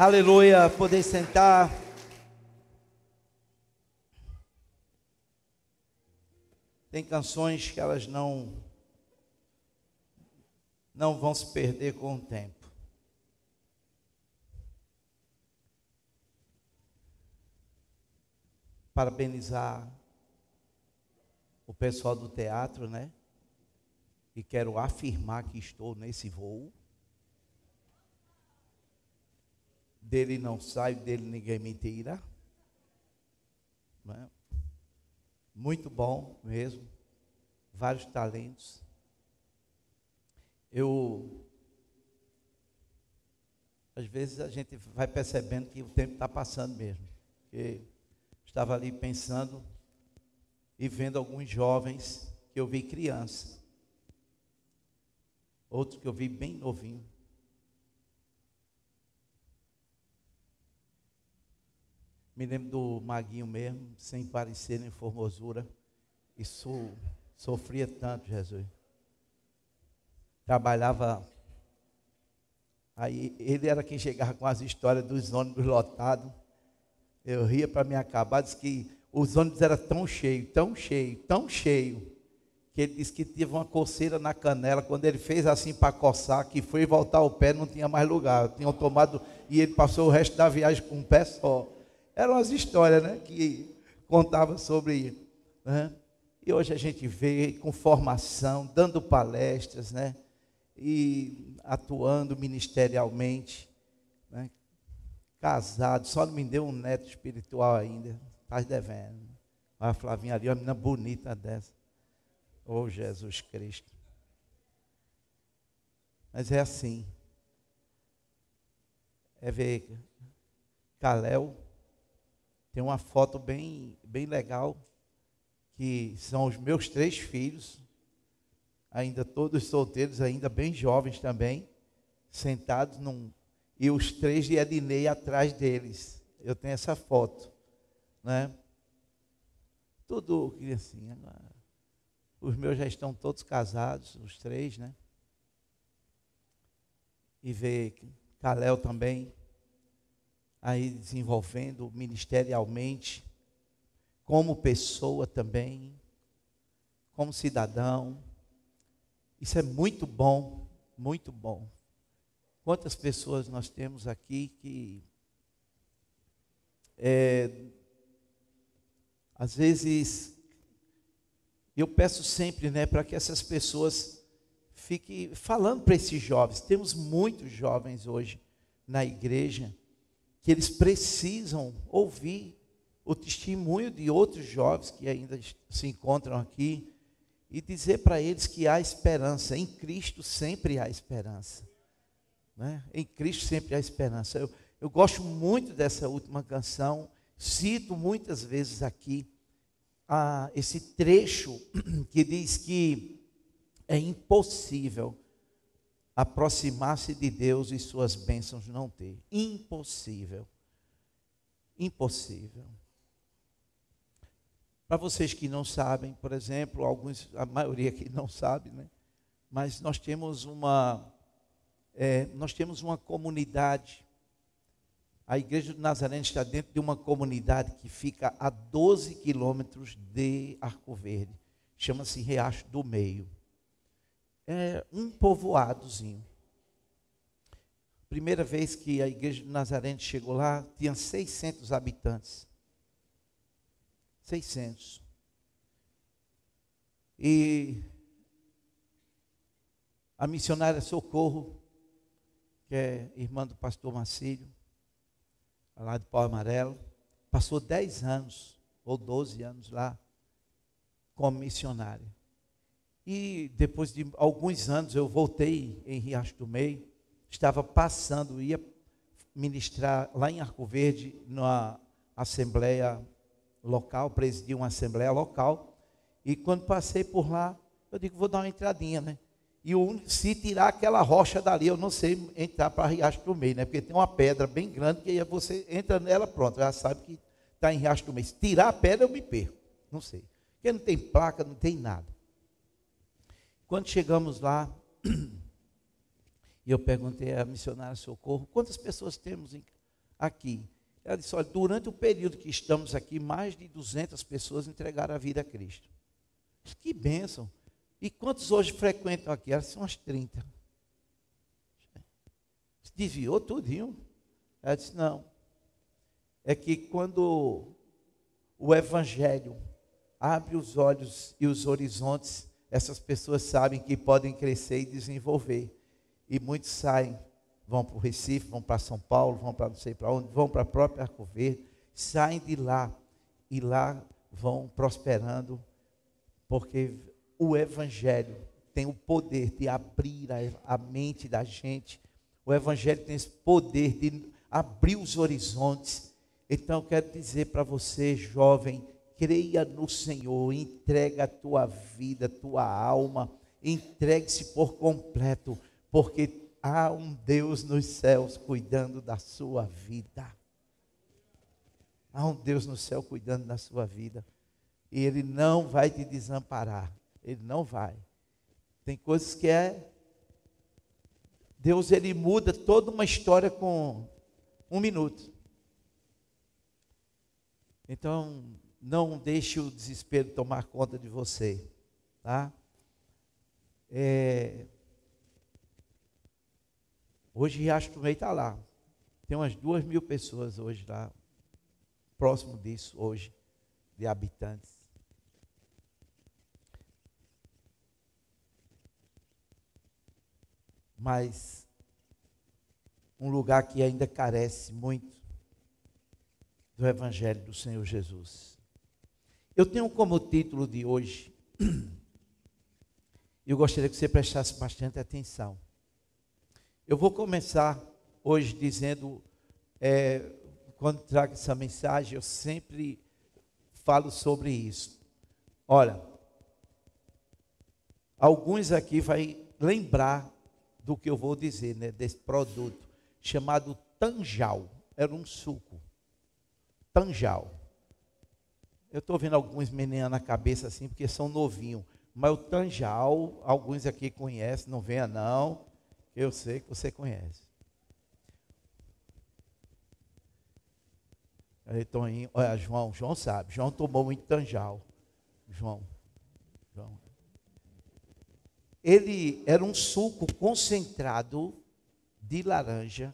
Aleluia, poder sentar. Tem canções que elas não vão se perder com o tempo. Parabenizar o pessoal do teatro, né? E quero afirmar que estou nesse voo. Dele não sai, dele ninguém me tira. Né? Muito bom mesmo. Vários talentos. Às vezes a gente vai percebendo que o tempo está passando mesmo. Porque estava ali pensando e vendo alguns jovens que eu vi criança. Outros que eu vi bem novinho. Me lembro do Maguinho mesmo, sem parecer nem formosura. Isso sofria tanto, Jesus. Trabalhava. Aí ele era quem chegava com as histórias dos ônibus lotados. Eu ria para me acabar, disse que os ônibus eram tão cheios, que ele disse que teve uma coceira na canela. Quando ele fez assim para coçar, que foi voltar o pé, não tinha mais lugar. Tinham tomado, e ele passou o resto da viagem com um pé só. Eram as histórias, né, que contava sobre, né? E hoje a gente vê com formação, dando palestras, né, e atuando ministerialmente, né, casado, só não me deu um neto espiritual ainda, está devendo. Olha a Flavinha ali, uma menina bonita dessa. Oh, Jesus Cristo. Mas é assim, é ver Calel. Tem uma foto bem legal, que são os meus 3 filhos, ainda todos solteiros, ainda bem jovens também, sentados e os 3 de Ednei atrás deles. Eu tenho essa foto, né? Tudo criancinha. Os meus já estão todos casados, os 3, né? E ver Calel também aí desenvolvendo ministerialmente, como pessoa também, como cidadão. Isso é muito bom, muito bom. Quantas pessoas nós temos aqui que às vezes eu peço sempre, né, para que essas pessoas fiquem falando para esses jovens. Temos muitos jovens hoje na igreja que eles precisam ouvir o testemunho de outros jovens que ainda se encontram aqui e dizer para eles que há esperança. Em Cristo sempre há esperança, né? Em Cristo sempre há esperança. Eu gosto muito dessa última canção, cito muitas vezes aqui esse trecho que diz que é impossível aproximar-se de Deus e suas bênçãos não ter. Impossível. Impossível. Para vocês que não sabem, por exemplo, a maioria que não sabe, né? Mas nós temos uma comunidade. A Igreja do Nazareno está dentro de uma comunidade que fica a 12 quilômetros de Arco Verde. Chama-se Riacho do Meio. É um povoadozinho. Primeira vez que a Igreja do Nazareno chegou lá, tinha 600 habitantes. 600. E a missionária Socorro, que é irmã do pastor Marcílio, lá de Pau Amarelo, passou 10 anos, ou 12 anos lá, como missionária. E depois de alguns anos eu voltei em Riacho do Meio, estava passando, ia ministrar lá em Arco Verde, numa assembleia local, presidi uma assembleia local, e quando passei por lá, eu digo, vou dar uma entradinha, né? E se tirar aquela rocha dali, eu não sei entrar para Riacho do Meio, né? Porque tem uma pedra bem grande, que aí você entra nela, pronto, já sabe que está em Riacho do Meio. Se tirar a pedra, eu me perco, não sei. Porque não tem placa, não tem nada. Quando chegamos lá, e eu perguntei à missionária Socorro, quantas pessoas temos aqui. Ela disse, olha, durante o período que estamos aqui, mais de 200 pessoas entregaram a vida a Cristo. Que bênção. E quantos hoje frequentam aqui? Elas são umas 30. Desviou tudinho. Ela disse, não. É que quando o Evangelho abre os olhos e os horizontes, essas pessoas sabem que podem crescer e desenvolver. E muitos saem, vão para o Recife, vão para São Paulo, vão para não sei para onde, vão para a própria Arco Verde, saem de lá e lá vão prosperando, porque o Evangelho tem o poder de abrir a mente da gente. O Evangelho tem esse poder de abrir os horizontes. Então eu quero dizer para você, jovem, creia no Senhor, entrega a tua vida, a tua alma, entregue-se por completo, porque há um Deus nos céus cuidando da sua vida. Há um Deus no céu cuidando da sua vida. E Ele não vai te desamparar. Ele não vai. Tem coisas que Deus, Ele muda toda uma história com 1 minuto. Então, não deixe o desespero tomar conta de você, tá? Hoje Riacho do Meio está lá. Tem umas 2.000 pessoas hoje lá, próximo disso hoje, de habitantes. Mas um lugar que ainda carece muito do Evangelho do Senhor Jesus. Eu tenho como título de hoje, eu gostaria que você prestasse bastante atenção. Eu vou começar hoje dizendo, quando trago essa mensagem, eu sempre falo sobre isso. Olha, alguns aqui vão lembrar do que eu vou dizer, né, desse produto, chamado Tanjal. Era um suco. Tanjal. Eu estou vendo alguns meninos na cabeça assim, porque são novinhos. Mas o Tanjal, alguns aqui conhecem, não venha não. Eu sei que você conhece. Aí, Toninho, olha, João sabe. João tomou muito Tanjal. João. Ele era um suco concentrado de laranja,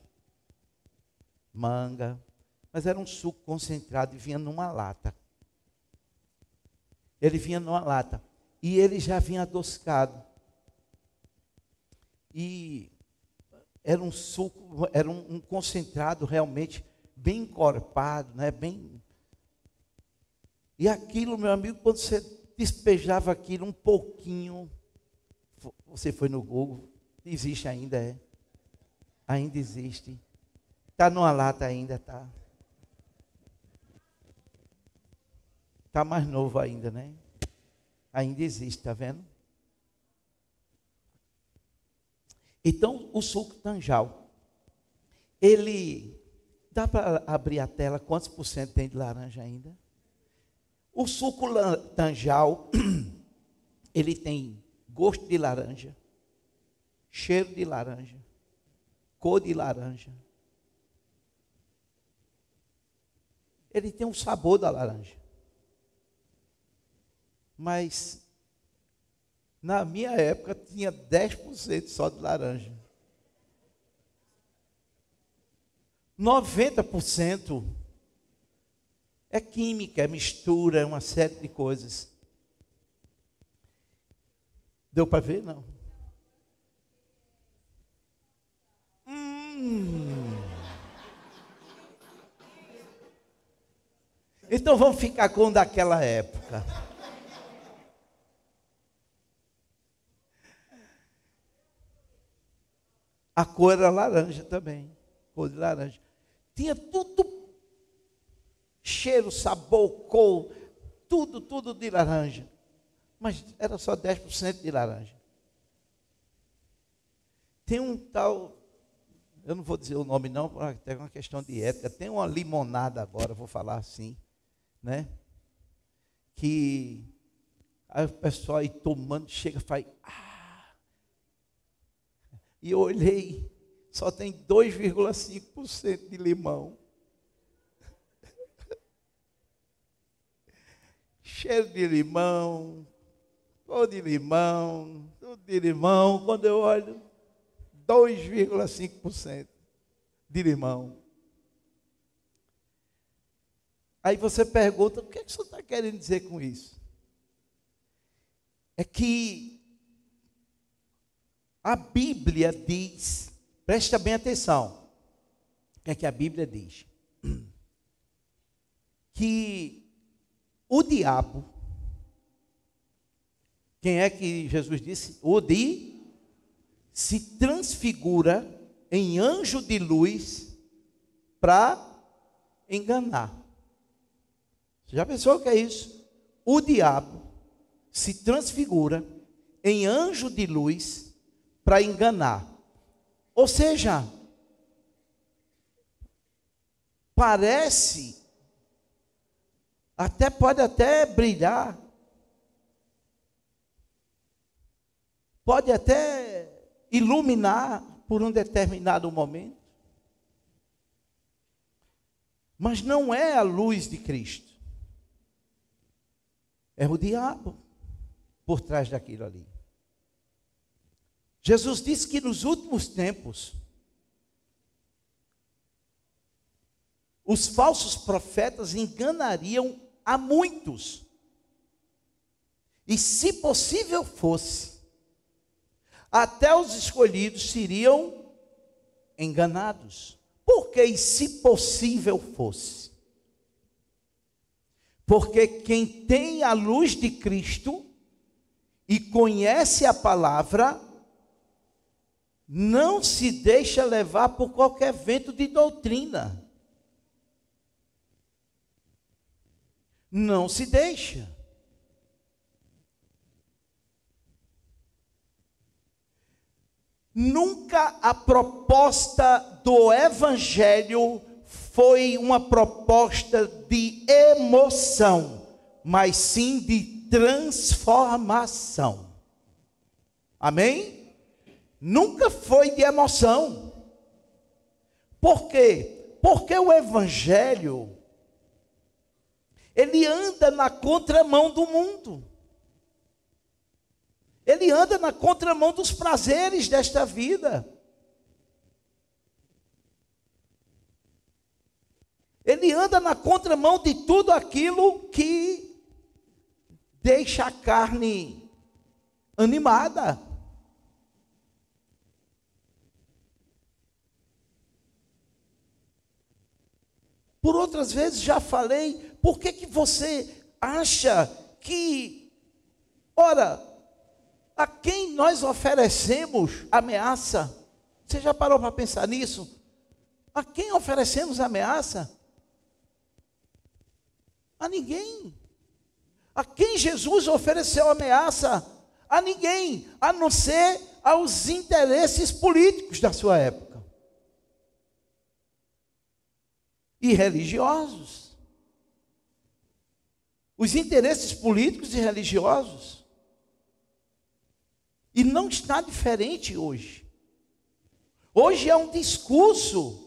manga, mas era um suco concentrado e vinha numa lata. Ele vinha numa lata e ele já vinha adocicado. E era um suco, era um concentrado realmente bem encorpado, né? E aquilo, meu amigo, quando você despejava aquilo um pouquinho, você foi no Google, existe ainda, ainda existe. Está numa lata ainda, tá? Está mais novo ainda, né? Ainda existe, está vendo? Então, o suco Tanjal, ele, dá para abrir a tela, quantos por cento tem de laranja ainda? O suco Tanjal, ele tem gosto de laranja, cheiro de laranja, cor de laranja. Ele tem um sabor da laranja. Mas, na minha época, tinha 10% só de laranja. 90% é química, é mistura, é uma série de coisas. Deu para ver? Não. Então vamos ficar com o daquela época. A cor era laranja também, cor de laranja. Tinha tudo, cheiro, sabor, cor, tudo de laranja. Mas era só 10% de laranja. Tem um tal, eu não vou dizer o nome não, porque é uma questão de ética. Tem uma limonada agora, vou falar assim, né? Que aí o pessoal aí tomando, chega e faz... E eu olhei, só tem 2,5% de limão. cheiro de limão, cor de limão, tudo de limão. Quando eu olho, 2,5% de limão. Aí você pergunta, o que é que o senhor está querendo dizer com isso? É que a Bíblia diz, presta bem atenção, o que é que a Bíblia diz? Que o diabo, quem é que Jesus disse? Se transfigura em anjo de luz para enganar. Você já pensou o que é isso? O diabo se transfigura em anjo de luz para enganar. Ou seja, parece, pode até brilhar, pode até iluminar por um determinado momento, mas não é a luz de Cristo. É o diabo por trás daquilo ali. Jesus disse que nos últimos tempos, os falsos profetas enganariam a muitos. E se possível fosse, até os escolhidos seriam enganados. Por que e se possível fosse? Porque quem tem a luz de Cristo e conhece a palavra, não se deixa levar por qualquer vento de doutrina. Não se deixa. Nunca a proposta do Evangelho foi uma proposta de emoção, mas sim de transformação. Amém? Nunca foi de emoção. Por quê? Porque o Evangelho, ele anda na contramão do mundo. Ele anda na contramão dos prazeres desta vida. Ele anda na contramão de tudo aquilo que deixa a carne animada. Por outras vezes já falei, por que você acha que, ora, a quem nós oferecemos ameaça? Você já parou para pensar nisso? A quem oferecemos ameaça? A ninguém. A quem Jesus ofereceu ameaça? A ninguém, a não ser aos interesses políticos da sua época. E religiosos. Os interesses políticos e religiosos. E não está diferente hoje. Hoje é um discurso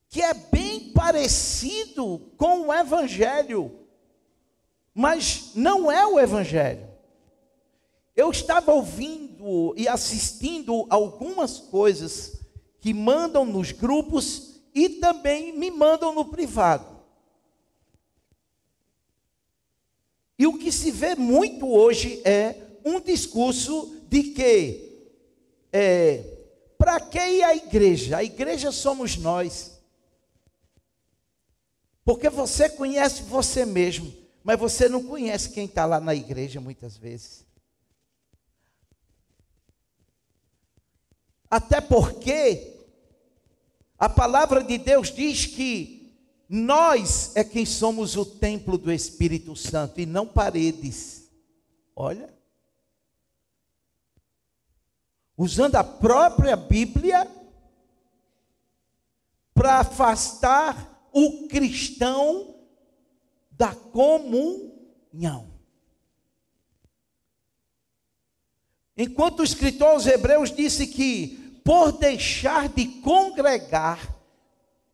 que é bem parecido com o Evangelho, mas não é o Evangelho. Eu estava ouvindo e assistindo algumas coisas que mandam nos grupos e também me mandam no privado. E o que se vê muito hoje é um discurso de que, para que ir à igreja? A igreja somos nós. Porque você conhece você mesmo, mas você não conhece quem está lá na igreja muitas vezes. Até porque a palavra de Deus diz que nós é quem somos o templo do Espírito Santo e não paredes. Olha. Usando a própria Bíblia para afastar o cristão da comunhão. Enquanto o escritor aos Hebreus disse que, por deixar de congregar,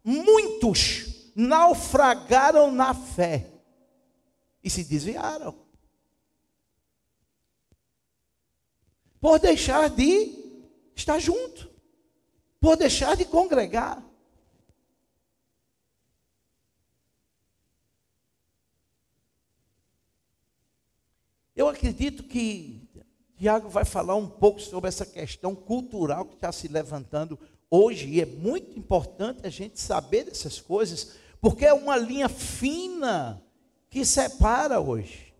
muitos naufragaram na fé. e se desviaram. Por deixar de estar junto, por deixar de congregar. Eu acredito que Tiago vai falar um pouco sobre essa questão cultural que está se levantando hoje, e é muito importante a gente saber dessas coisas, porque é uma linha fina que separa hoje.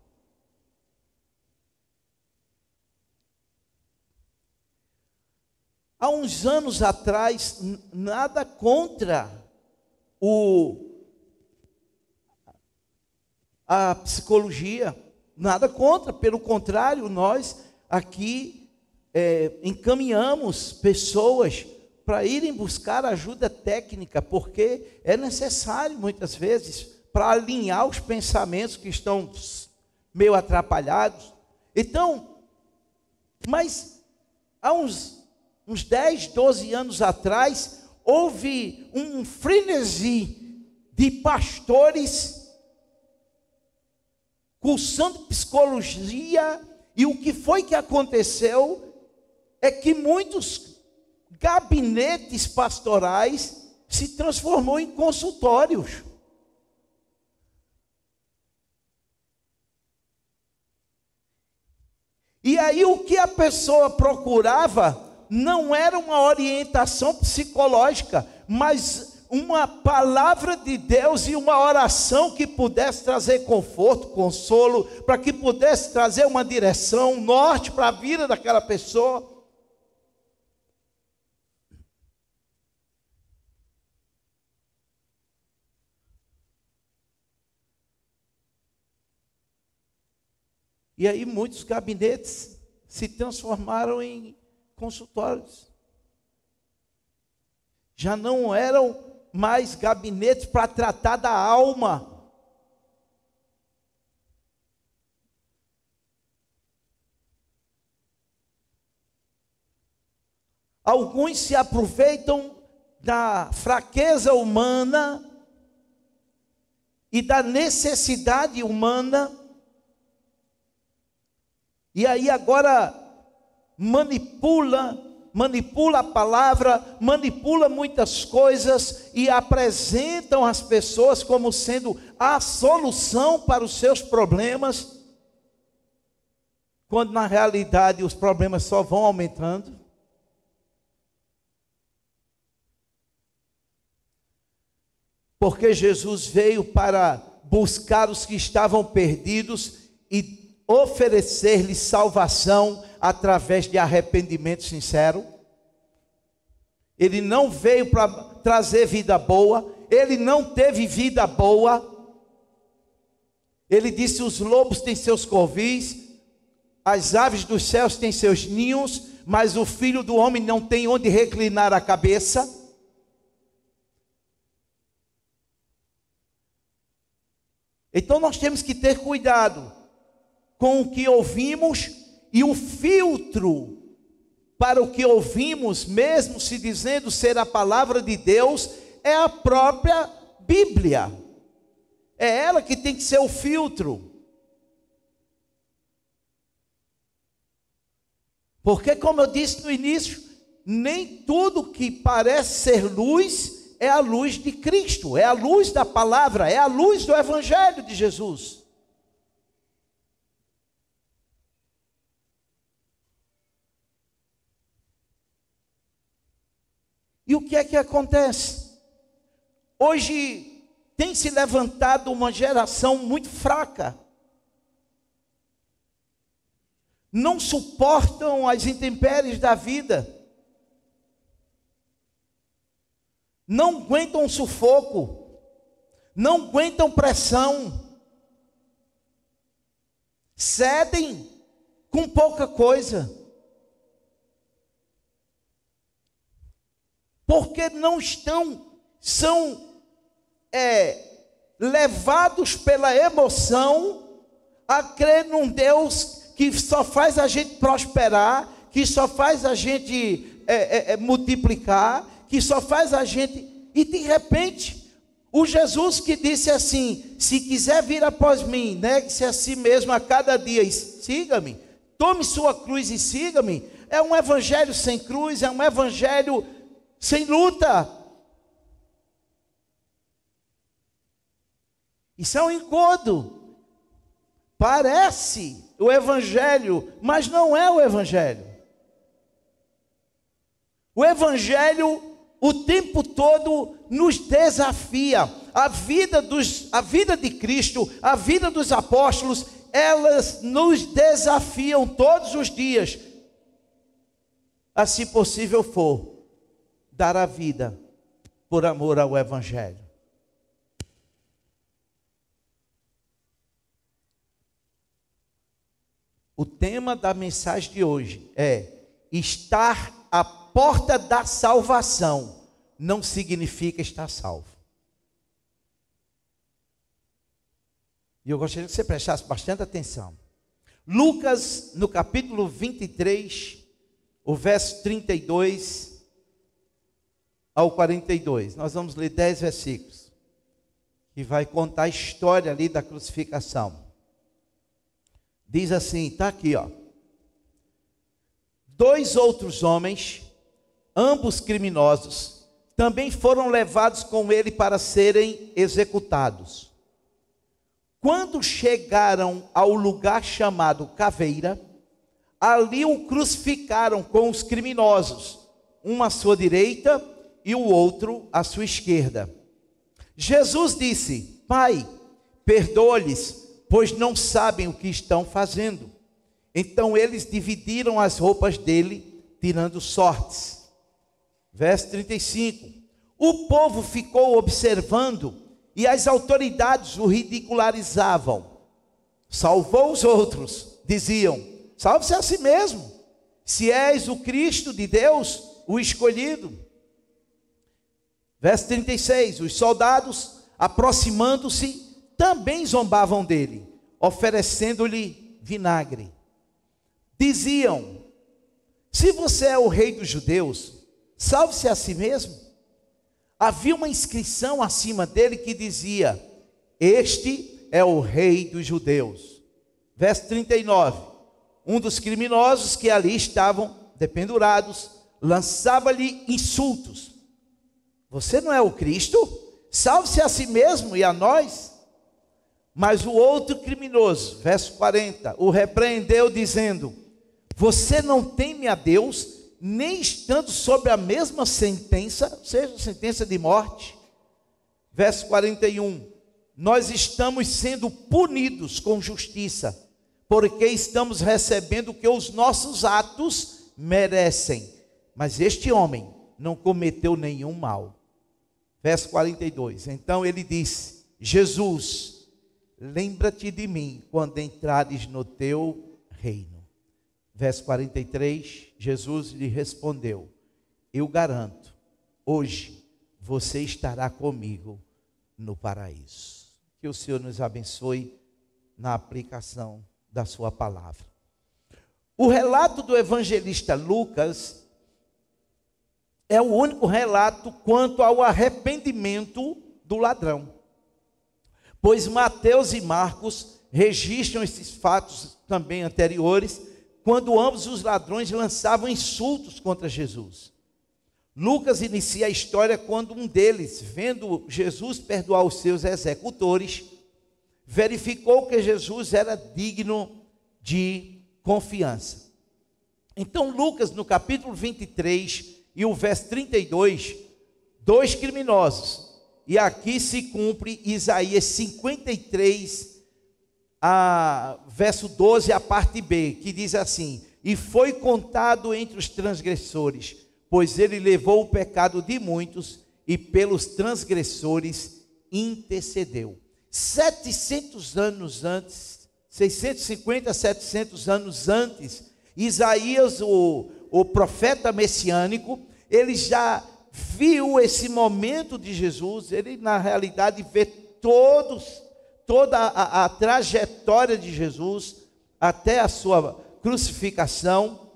Há uns anos atrás, nada contra a psicologia, nada contra, pelo contrário, nós aqui encaminhamos pessoas para irem buscar ajuda técnica, porque é necessário muitas vezes para alinhar os pensamentos que estão meio atrapalhados. Então, mas há uns 10, 12 anos atrás, houve um frenesi de pastores cursando psicologia, e o que foi que aconteceu é que muitos gabinetes pastorais se transformou em consultórios. E aí o que a pessoa procurava não era uma orientação psicológica, mas uma palavra de Deus e uma oração que pudesse trazer conforto, consolo, para que pudesse trazer uma direção, um norte para a vida daquela pessoa. E aí muitos gabinetes se transformaram em consultórios. Já não eram mais gabinetes para tratar da alma. Alguns se aproveitam da fraqueza humana e da necessidade humana, e aí agora manipula a palavra, manipula muitas coisas e apresentam as pessoas como sendo a solução para os seus problemas, quando na realidade os problemas só vão aumentando. Porque Jesus veio para buscar os que estavam perdidos e oferecer-lhes salvação através de arrependimento sincero. Ele não veio para trazer vida boa, ele não teve vida boa. Ele disse: os lobos têm seus covis, as aves dos céus têm seus ninhos, mas o filho do homem não tem onde reclinar a cabeça. Então nós temos que ter cuidado com o que ouvimos, e o filtro para o que ouvimos, mesmo se dizendo ser a palavra de Deus, é a própria Bíblia. É ela que tem que ser o filtro. Porque, como eu disse no início, nem tudo que parece ser luz é a luz de Cristo, é a luz da palavra, é a luz do Evangelho de Jesus. E o que é que acontece? Hoje tem se levantado uma geração muito fraca. Não suportam as intempéries da vida. Não aguentam sufoco. Não aguentam pressão. Cedem com pouca coisa. Porque não são levados pela emoção a crer num Deus que só faz a gente prosperar, que só faz a gente multiplicar, que só faz a gente... E de repente, O Jesus que disse assim: se quiser vir após mim, negue-se a si mesmo a cada dia e siga-me, tome sua cruz e siga-me. É um evangelho sem cruz, é um evangelho sem luta. Isso é um engodo. Parece o evangelho, mas não é o evangelho. O evangelho o tempo todo nos desafia. A vida de Cristo, a vida dos apóstolos, elas nos desafiam todos os dias a, se possível for, dar a vida por amor ao evangelho. O tema da mensagem de hoje é: estar à porta da salvação não significa estar salvo. E eu gostaria que você prestasse bastante atenção. Lucas, no capítulo 23, o verso 32 ao 42. Nós vamos ler 10 versículos, que vai contar a história ali da crucificação. Diz assim, está aqui, ó. 2 outros homens, ambos criminosos, também foram levados com ele para serem executados. Quando chegaram ao lugar chamado Caveira, ali o crucificaram com os criminosos, um à sua direita e o outro à sua esquerda. Jesus disse: Pai, perdoa-lhes, pois não sabem o que estão fazendo. Então eles dividiram as roupas dele, tirando sortes. Verso 35. O povo ficou observando e as autoridades o ridicularizavam. Salvou os outros, diziam: salve-se a si mesmo, se és o Cristo de Deus, o escolhido. Verso 36. Os soldados, aproximando-se, também zombavam dele, oferecendo-lhe vinagre. Diziam: se você é o rei dos judeus, salve-se a si mesmo. Havia uma inscrição acima dele que dizia: este é o rei dos judeus. Verso 39. Um dos criminosos que ali estavam dependurados lançava-lhe insultos: você não é o Cristo? Salve-se a si mesmo e a nós. Mas o outro criminoso, verso 40, o repreendeu dizendo: você não teme a Deus, nem estando sob a mesma sentença, ou seja, sentença de morte. Verso 41, nós estamos sendo punidos com justiça, porque estamos recebendo o que os nossos atos merecem. Mas este homem não cometeu nenhum mal. Verso 42, então ele disse: Jesus, lembra-te de mim quando entrares no teu reino. Verso 43, Jesus lhe respondeu: eu garanto, hoje você estará comigo no paraíso. Que o Senhor nos abençoe na aplicação da sua palavra. O relato do evangelista Lucas é o único relato quanto ao arrependimento do ladrão, pois Mateus e Marcos registram esses fatos também anteriores, quando ambos os ladrões lançavam insultos contra Jesus. Lucas inicia a história quando um deles, vendo Jesus perdoar os seus executores, verificou que Jesus era digno de confiança. Então Lucas, no capítulo 23 e o verso 32, 2 criminosos, e aqui se cumpre Isaías 53, verso 12, a parte B, que diz assim: e foi contado entre os transgressores, pois ele levou o pecado de muitos e pelos transgressores intercedeu. 700 anos antes, 650, 700 anos antes, Isaías, o profeta messiânico, ele já viu esse momento de Jesus. Ele na realidade vê toda a trajetória de Jesus até a sua crucificação,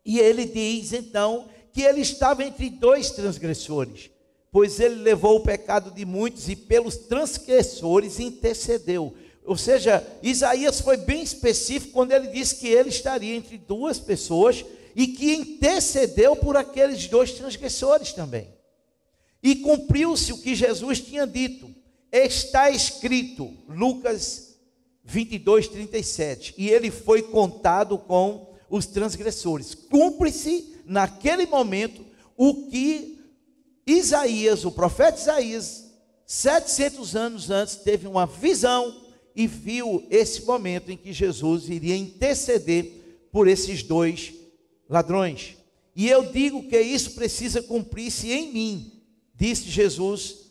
e ele diz então que ele estava entre 2 transgressores. pois ele levou o pecado de muitos e pelos transgressores intercedeu. Ou seja, Isaías foi bem específico quando ele disse que ele estaria entre duas pessoas e que intercedeu por aqueles dois transgressores também. E cumpriu-se o que Jesus tinha dito. Está escrito, Lucas 22, 37, e ele foi contado com os transgressores. Cumpre-se naquele momento o que Isaías, o profeta Isaías, 700 anos antes, teve uma visão e viu esse momento em que Jesus iria interceder por esses dois ladrões. E eu digo que isso precisa cumprir-se em mim, disse Jesus,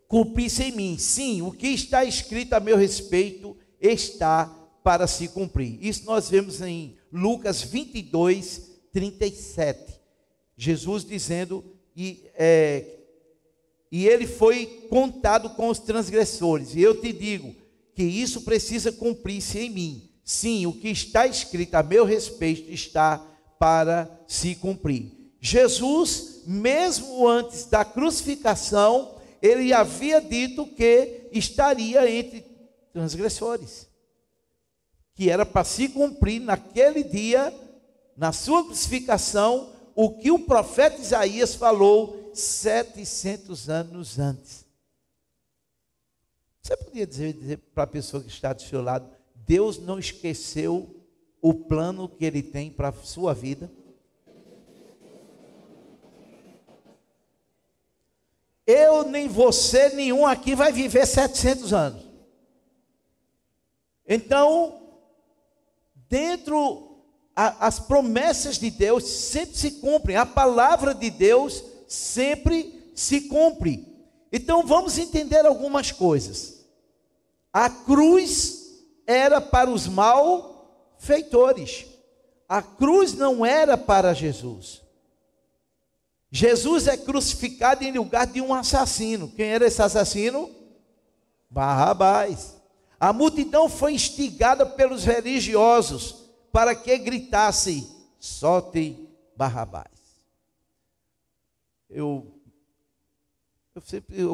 cumprir-se em mim. Sim, o que está escrito a meu respeito está para se cumprir. Isso nós vemos em Lucas 22, 37. Jesus dizendo, e ele foi contado com os transgressores. E eu te digo que isso precisa cumprir-se em mim. Sim, o que está escrito a meu respeito está para se cumprir. Jesus, mesmo antes da crucificação, ele havia dito que estaria entre transgressores, que era para se cumprir naquele dia, na sua crucificação, o que o profeta Isaías falou 700 anos antes. Você podia dizer para a pessoa que está do seu lado: Deus não esqueceu o plano que Ele tem para a sua vida? Eu, nem você, nenhum aqui vai viver 700 anos. Então, as promessas de Deus sempre se cumprem, a palavra de Deus sempre se cumpre. Então vamos entender algumas coisas. A cruz era para os malfeitores, a cruz não era para Jesus. Jesus é crucificado em lugar de um assassino. Quem era esse assassino? Barrabás. A multidão foi instigada pelos religiosos para que gritasse: solte Barrabás. Eu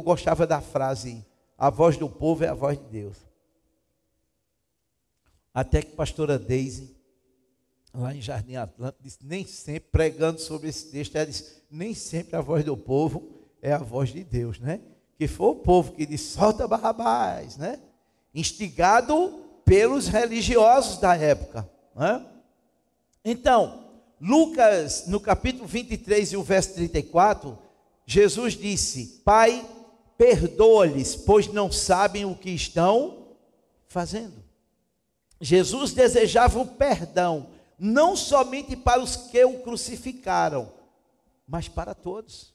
gostava da frase: a voz do povo é a voz de Deus. Até que a pastora Deise, lá em Jardim Atlântico, disse, nem sempre, pregando sobre esse texto, ela disse, nem sempre a voz do povo é a voz de Deus, né? Que foi o povo que disse, solta Barrabás, né? Instigado pelos religiosos da época, né? Então, Lucas, no capítulo 23 e o verso 34, Jesus disse, Pai, perdoa-lhes, pois não sabem o que estão fazendo. Jesus desejava o perdão, não somente para os que o crucificaram, mas para todos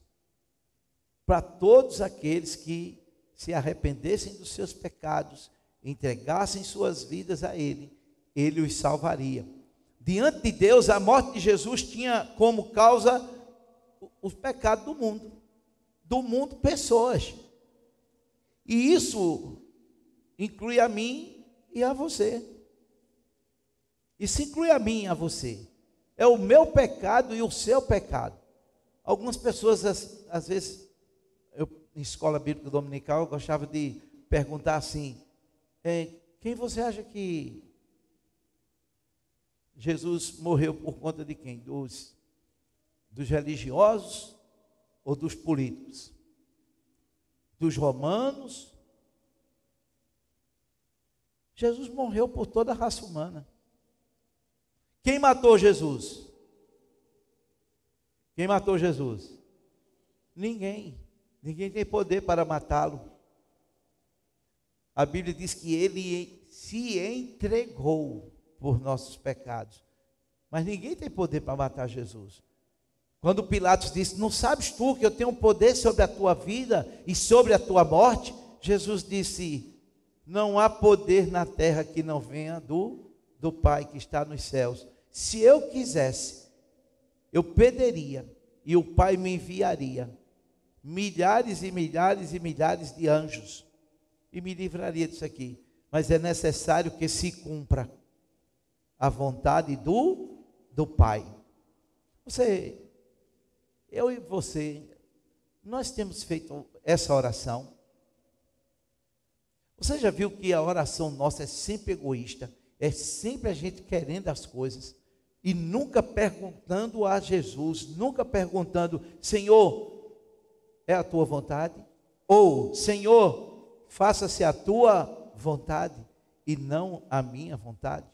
aqueles que se arrependessem dos seus pecados, entregassem suas vidas a Ele, Ele os salvaria. Diante de Deus, a morte de Jesus tinha como causa os pecados do mundo pessoas, e isso inclui a mim e a você. Isso inclui a mim e a você. É o meu pecado e o seu pecado. Algumas pessoas, às vezes, em escola bíblica dominical, eu gostava de perguntar assim, quem você acha que Jesus morreu por conta de quem? Dos religiosos ou dos políticos? Dos romanos? Jesus morreu por toda a raça humana. Quem matou Jesus? Quem matou Jesus? Ninguém. Ninguém tem poder para matá-lo. A Bíblia diz que ele se entregou por nossos pecados. Mas ninguém tem poder para matar Jesus. Quando Pilatos disse, não sabes tu que eu tenho poder sobre a tua vida e sobre a tua morte? Jesus disse, não há poder na terra que não venha do Pai que está nos céus. Se eu quisesse, eu pediria e o Pai me enviaria milhares e milhares e milhares de anjos e me livraria disso aqui. Mas é necessário que se cumpra a vontade do Pai. eu e você, nós temos feito essa oração. Você já viu que a oração nossa é sempre egoísta, é sempre a gente querendo as coisas e nunca perguntando a Jesus, nunca perguntando: Senhor, é a tua vontade? Ou, Senhor, faça-se a tua vontade e não a minha vontade.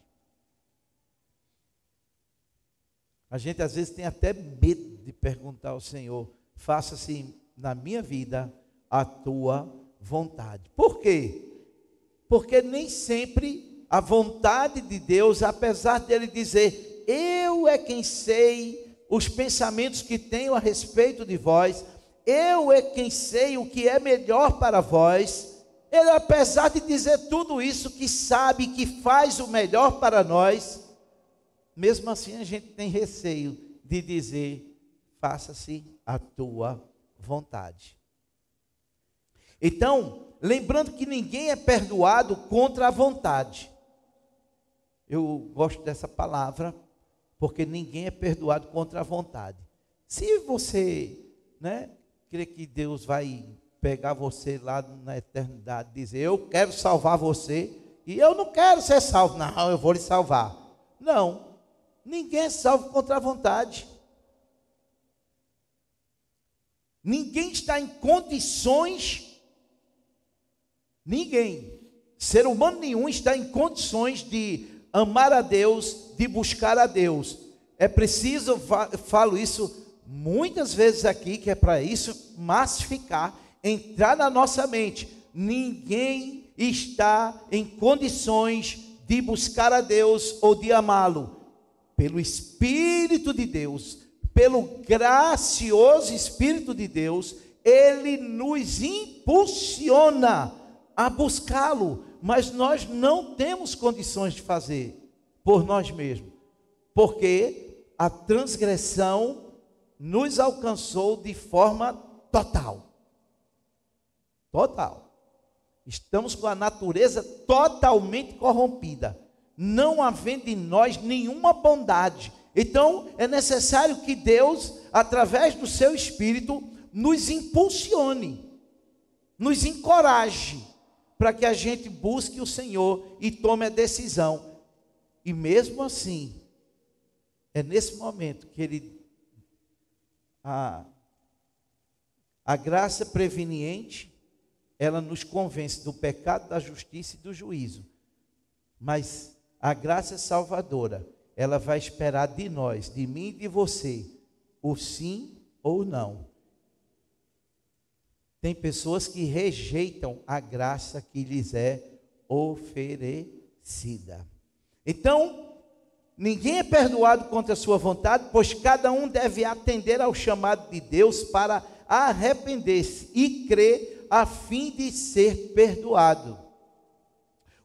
A gente às vezes tem até medo de perguntar ao Senhor: faça-se na minha vida a tua vontade. Por quê? Porque nem sempre a vontade de Deus, apesar dele dizer: eu é quem sei os pensamentos que tenho a respeito de vós, eu é quem sei o que é melhor para vós, ele, apesar de dizer tudo isso, que sabe que faz o melhor para nós, mesmo assim a gente tem receio de dizer: faça-se a tua vontade. Então, lembrando que ninguém é perdoado contra a vontade. Eu gosto dessa palavra, porque ninguém é perdoado contra a vontade. Se você, crê que Deus vai pegar você lá na eternidade e dizer: eu quero salvar você, e eu não quero ser salvo, não, eu vou lhe salvar. Não, ninguém é salvo contra a vontade. Ninguém está em condições, ser humano nenhum está em condições de amar a Deus, de buscar a Deus. É preciso, falo isso muitas vezes aqui, que é para isso massificar, entrar na nossa mente. Ninguém está em condições de buscar a Deus ou de amá-lo. Pelo Espírito de Deus, pelo gracioso Espírito de Deus, ele nos impulsiona a buscá-lo, mas nós não temos condições de fazer por nós mesmos, porque a transgressão nos alcançou de forma total. Estamos com a natureza totalmente corrompida, não havendo em nós nenhuma bondade. Então é necessário que Deus, através do seu Espírito, nos impulsione, nos encoraje, para que a gente busque o Senhor e tome a decisão. E mesmo assim, é nesse momento que a graça preveniente, ela nos convence do pecado, da justiça e do juízo. Mas a graça salvadora, ela vai esperar de nós, de mim e de você, o sim ou não. Tem pessoas que rejeitam a graça que lhes é oferecida. Então, ninguém é perdoado contra a sua vontade, pois cada um deve atender ao chamado de Deus para arrepender-se e crer a fim de ser perdoado.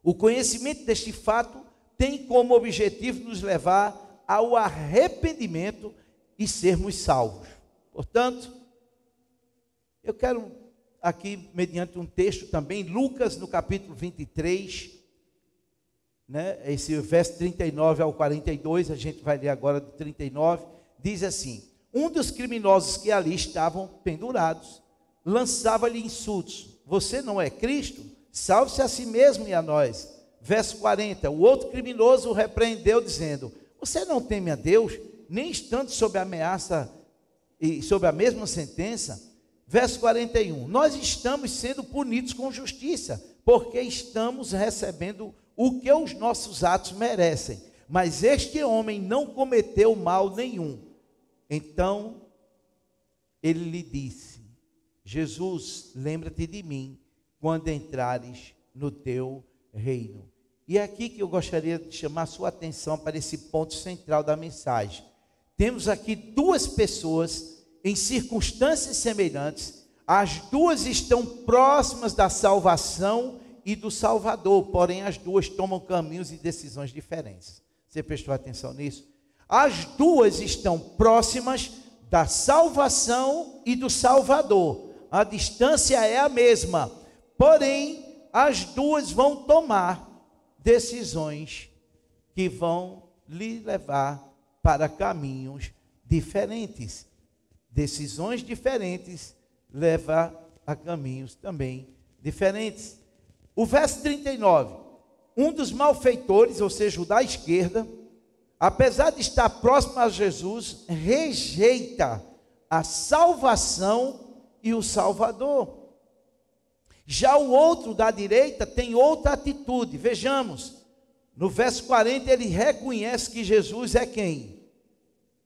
O conhecimento deste fato tem como objetivo nos levar ao arrependimento e sermos salvos. Portanto, eu quero aqui, mediante um texto também, Lucas no capítulo 23, esse verso 39 ao 42, a gente vai ler agora do 39, diz assim: um dos criminosos que ali estavam pendurados, lançava-lhe insultos: você não é Cristo? Salve-se a si mesmo e a nós. Verso 40, o outro criminoso o repreendeu, dizendo: você não teme a Deus, nem estando sob a ameaça e sob a mesma sentença? Verso 41, nós estamos sendo punidos com justiça, porque estamos recebendo o que os nossos atos merecem, mas este homem não cometeu mal nenhum. Então ele lhe disse: Jesus, lembra-te de mim quando entrares no teu reino. E é aqui que eu gostaria de chamar a sua atenção para esse ponto central da mensagem. Temos aqui duas pessoas em circunstâncias semelhantes, as duas estão próximas da salvação e do Salvador, porém as duas tomam caminhos e decisões diferentes. Você prestou atenção nisso? As duas estão próximas da salvação e do Salvador, a distância é a mesma, porém as duas vão tomar decisões que vão lhe levar para caminhos diferentes. Decisões diferentes levam a caminhos também diferentes. O verso 39, um dos malfeitores, ou seja, o da esquerda, apesar de estar próximo a Jesus, rejeita a salvação e o Salvador. Já o outro da direita tem outra atitude. Vejamos, no verso 40 ele reconhece que Jesus é quem?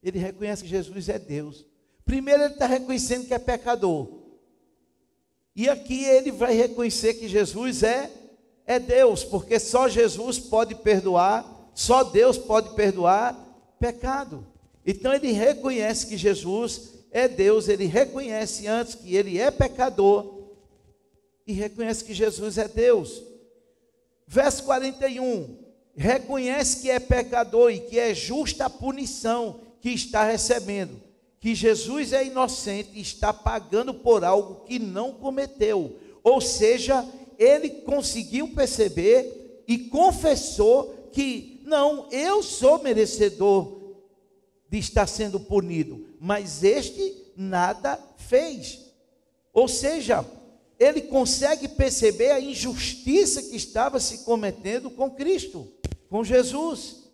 Ele reconhece que Jesus é Deus. Primeiro ele está reconhecendo que é pecador. E aqui ele vai reconhecer que Jesus é Deus, porque só Jesus pode perdoar, só Deus pode perdoar pecado. Então ele reconhece que Jesus é Deus, ele reconhece antes que ele é pecador e reconhece que Jesus é Deus. Verso 41, reconhece que é pecador e que é justa a punição que está recebendo, que Jesus é inocente e está pagando por algo que não cometeu. Ou seja, ele conseguiu perceber e confessou que não, eu sou merecedor de estar sendo punido, mas este nada fez. Ou seja, ele consegue perceber a injustiça que estava se cometendo com Cristo, com Jesus.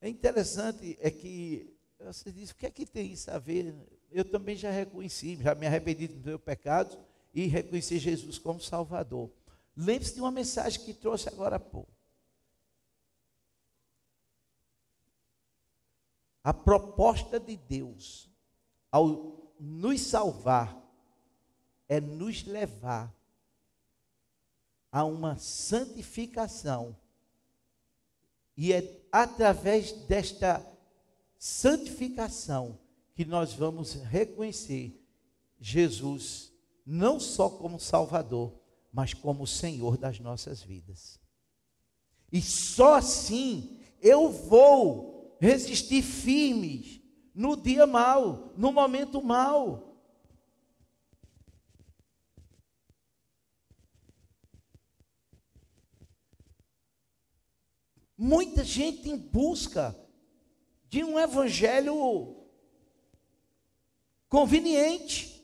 É interessante que você diz, o que é que tem isso a ver? Eu também já reconheci, já me arrependi dos meus pecados e reconheci Jesus como Salvador. Lembre-se de uma mensagem que trouxe agora há pouco. A proposta de Deus ao nos salvar é nos levar a uma santificação. E é através desta santificação que nós vamos reconhecer Jesus não só como Salvador, mas como Senhor das nossas vidas. E só assim eu vou resistir firme no dia mau, no momento mau. Muita gente em busca de um evangelho conveniente.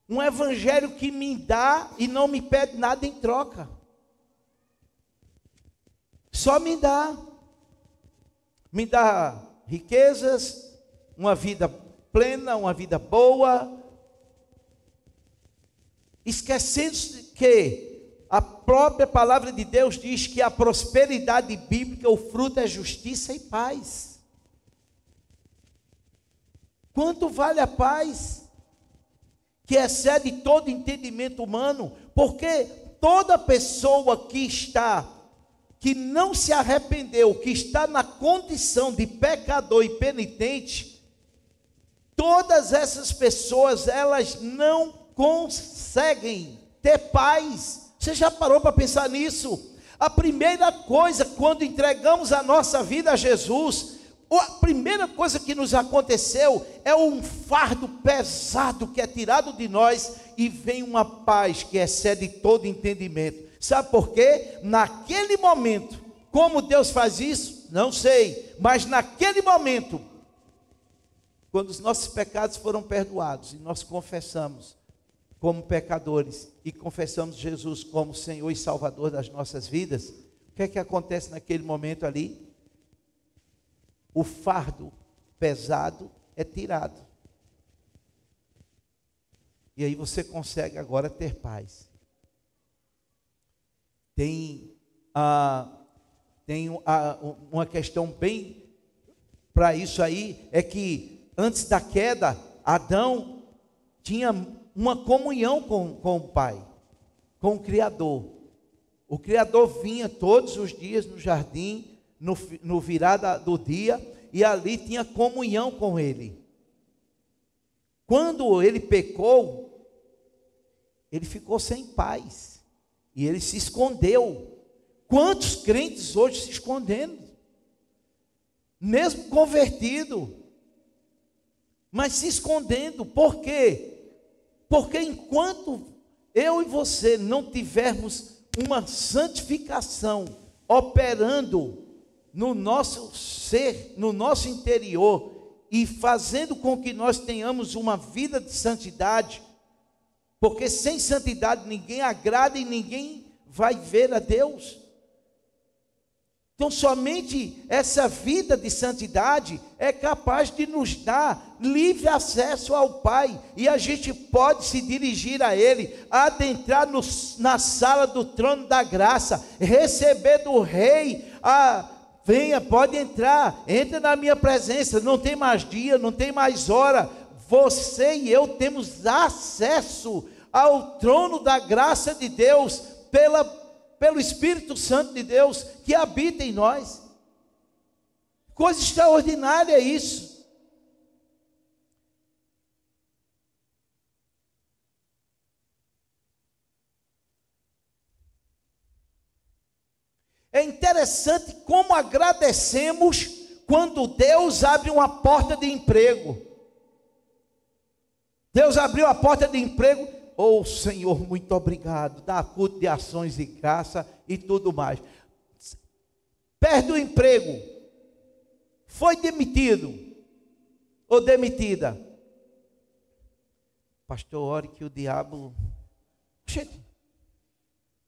Um evangelho que me dá e não me pede nada em troca. Só me dá. Me dá riquezas, uma vida plena, uma vida boa. Esquecendo que a própria palavra de Deus diz que a prosperidade bíblica, o fruto é justiça e paz. Quanto vale a paz? Que excede todo entendimento humano, porque toda pessoa que não se arrependeu, que está na condição de pecador e penitente, todas essas pessoas, elas não conseguem ter paz. Você já parou para pensar nisso? A primeira coisa, quando entregamos a nossa vida a Jesus, a primeira coisa que nos aconteceu é um fardo pesado que é tirado de nós e vem uma paz que excede todo entendimento. Sabe por quê? Naquele momento, como Deus faz isso? Não sei, mas naquele momento, quando os nossos pecados foram perdoados e nós confessamos como pecadores e confessamos Jesus como Senhor e Salvador das nossas vidas, o que é que acontece naquele momento ali? O fardo pesado é tirado. E aí você consegue agora ter paz. Tem uma questão bem para isso aí, é que antes da queda, Adão tinha uma comunhão com o Pai, com o Criador. O Criador vinha todos os dias no jardim, no virar do dia, e ali tinha comunhão com Ele. Quando ele pecou, ele ficou sem paz, e ele se escondeu. Quantos crentes hoje se escondendo, mesmo convertido, mas se escondendo? Por quê? Porque enquanto eu e você não tivermos uma santificação operando no nosso ser, no nosso interior, e fazendo com que nós tenhamos uma vida de santidade, porque sem santidade ninguém agrada e ninguém vai ver a Deus. Então somente essa vida de santidade é capaz de nos dar livre acesso ao Pai, e a gente pode se dirigir a Ele, adentrar na sala do trono da graça, receber do Rei venha, pode entrar, entra na minha presença, não tem mais dia, não tem mais hora, você e eu temos acesso ao trono da graça de Deus, pelo Espírito Santo de Deus, que habita em nós. Coisa extraordinária isso. É interessante como agradecemos quando Deus abre uma porta de emprego. Deus abriu a porta de emprego. Oh Senhor, muito obrigado. Dá culto de ações de graça e tudo mais. Perde o emprego. Foi demitido ou demitida. Pastor, ore que o diabo... Gente,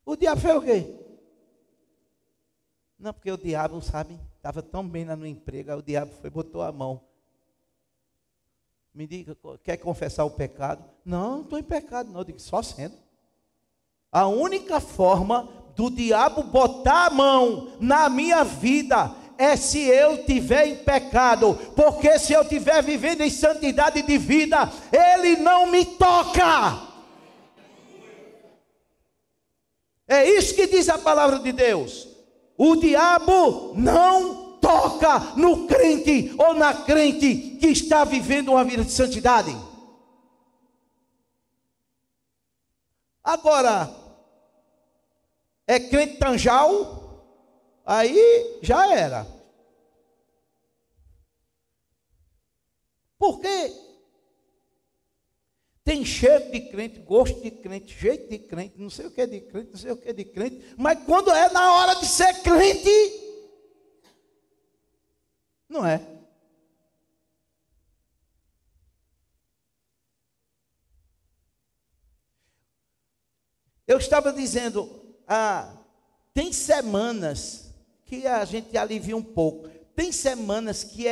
o diabo fez o quê? Não, porque o diabo, sabe, estava tão bem lá no emprego, aí o diabo foi e botou a mão. Me diga, quer confessar o pecado? Não estou em pecado não, eu digo, só sendo. A única forma do diabo botar a mão na minha vida é se eu tiver em pecado, porque se eu estiver vivendo em santidade de vida, ele não me toca. É isso que diz a palavra de Deus. O diabo não toca no crente ou na crente que está vivendo uma vida de santidade. Agora, é crente tanjal, aí já era. Por quê? Tem cheiro de crente, gosto de crente, jeito de crente, não sei o que é de crente, não sei o que é de crente, mas quando é na hora de ser crente, não é. Eu estava dizendo, tem semanas que a gente alivia um pouco, tem semanas que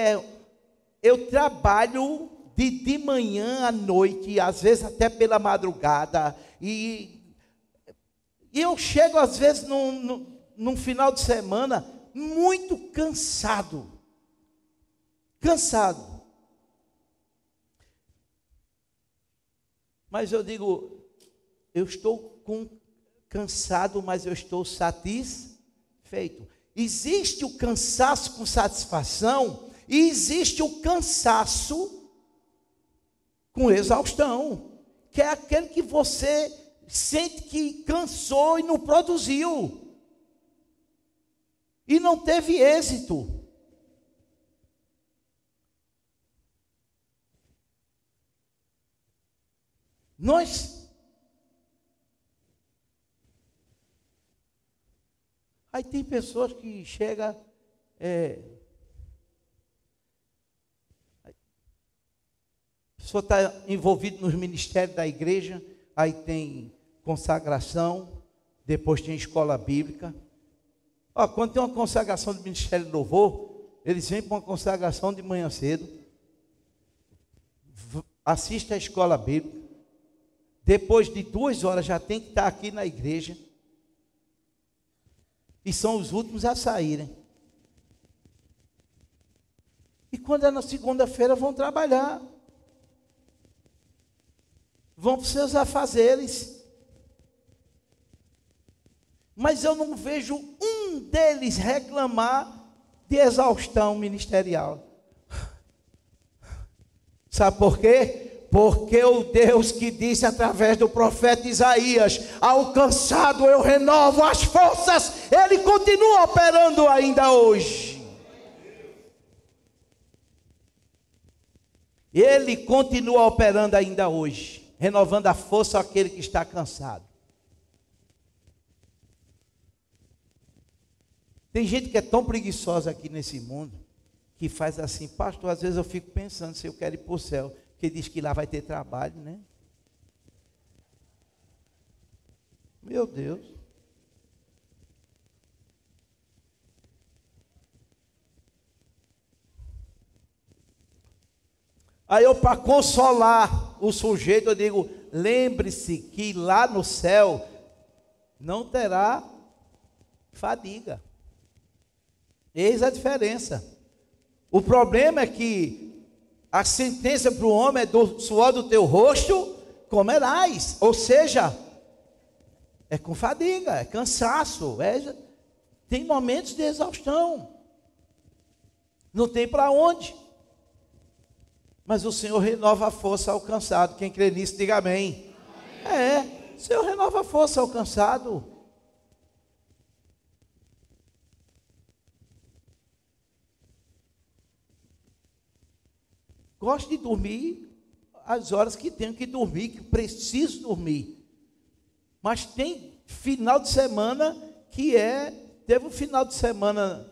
eu trabalho de manhã à noite, às vezes até pela madrugada, e eu chego às vezes num final de semana muito cansado, mas eu digo, eu estou cansado, mas eu estou satisfeito. Existe o cansaço com satisfação, e existe o cansaço com exaustão, que é aquele que você sente que cansou e não produziu, e não teve êxito. Aí tem pessoas que chegam, a pessoa está envolvida nos ministérios da igreja, aí tem consagração, depois tem escola bíblica. Quando tem uma consagração do Ministério do Louvor, eles vêm para uma consagração de manhã cedo, assiste a escola bíblica, depois de 2 horas já tem que estar aqui na igreja, e são os últimos a saírem. E quando é na segunda-feira vão trabalhar, vão para os seus afazeres, mas eu não vejo um deles reclamar de exaustão ministerial. Sabe por quê? Porque o Deus que disse através do profeta Isaías, ao cansado eu renovo as forças, Ele continua operando ainda hoje. Ele continua operando ainda hoje, renovando a força àquele que está cansado. Tem gente que é tão preguiçosa aqui nesse mundo, que faz assim, pastor, às vezes eu fico pensando se eu quero ir para o céu, porque diz que lá vai ter trabalho, né? Meu Deus. Aí eu, para consolar o sujeito, eu digo, lembre-se que lá no céu não terá fadiga. Eis a diferença. O problema é que a sentença para o homem é do suor do teu rosto comerás, ou seja, é com fadiga, é cansaço, tem momentos de exaustão, não tem para onde, mas o Senhor renova a força ao cansado. Quem crê nisso, diga amém. O Senhor renova a força ao cansado. Gosto de dormir as horas que tenho que dormir, que preciso dormir. Mas tem final de semana teve um final de semana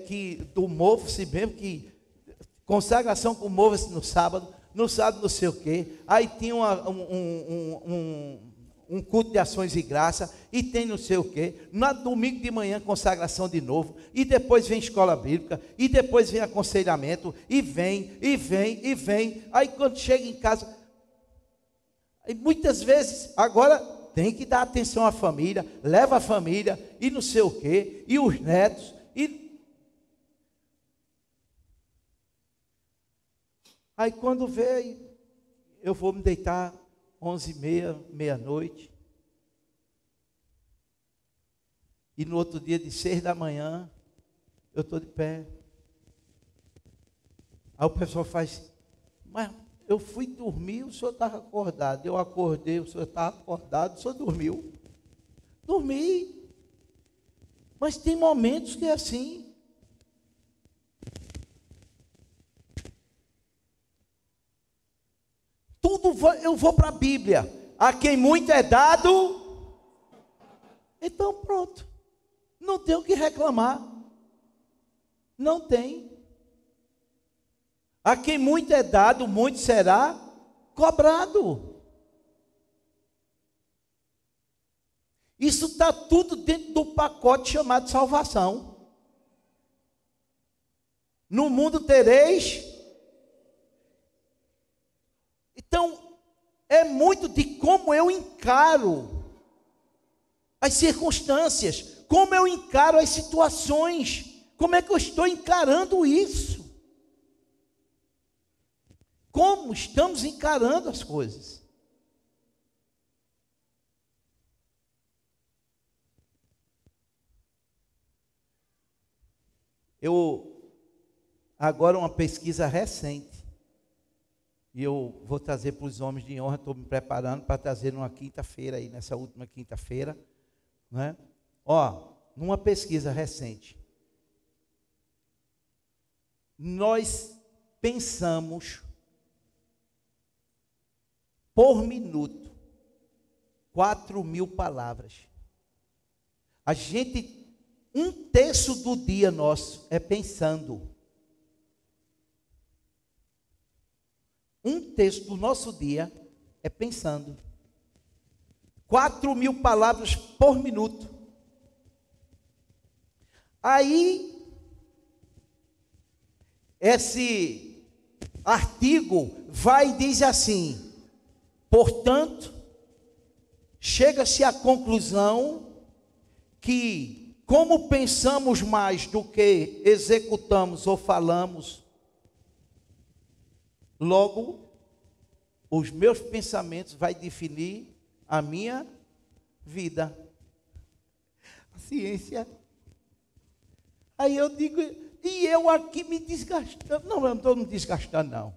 que do Mova-se mesmo, que consagração com Mova-se no sábado não sei o quê, aí tinha um culto de ações e graça, e tem não sei o quê, no domingo de manhã consagração de novo, e depois vem escola bíblica, e depois vem aconselhamento, e vem, aí quando chega em casa, e muitas vezes, agora tem que dar atenção à família, leva a família, e não sei o quê, e os netos, aí quando vê, eu vou me deitar 11h30, meia-noite, e no outro dia de 6 da manhã, eu estou de pé. Aí o pessoal faz, mas eu fui dormir, o senhor estava acordado. Eu acordei, o senhor estava acordado, o senhor dormiu. Dormi. Mas tem momentos que é assim. Eu vou para a Bíblia. A quem muito é dado, então pronto. Não tem o que reclamar. Não tem. A quem muito é dado, muito será cobrado. Isso está tudo dentro do pacote chamado salvação. No mundo tereis. Então, é muito de como eu encaro as circunstâncias, como eu encaro as situações, como é que eu estou encarando isso. Como estamos encarando as coisas. Agora uma pesquisa recente, e eu vou trazer para os homens de honra, estou me preparando para trazer numa quinta-feira, aí, nessa última quinta-feira, né? Numa pesquisa recente, nós pensamos por minuto 4.000 palavras. A gente, 1/3 do dia nosso é pensando. 1/3 do nosso dia é pensando. 4.000 palavras por minuto. Aí, esse artigo vai e diz assim: portanto, chega-se à conclusão que, como pensamos mais do que executamos ou falamos, logo, os meus pensamentos vai definir a minha vida. A ciência. Aí eu digo, e eu aqui me desgastando. Não, eu não estou me desgastando, não.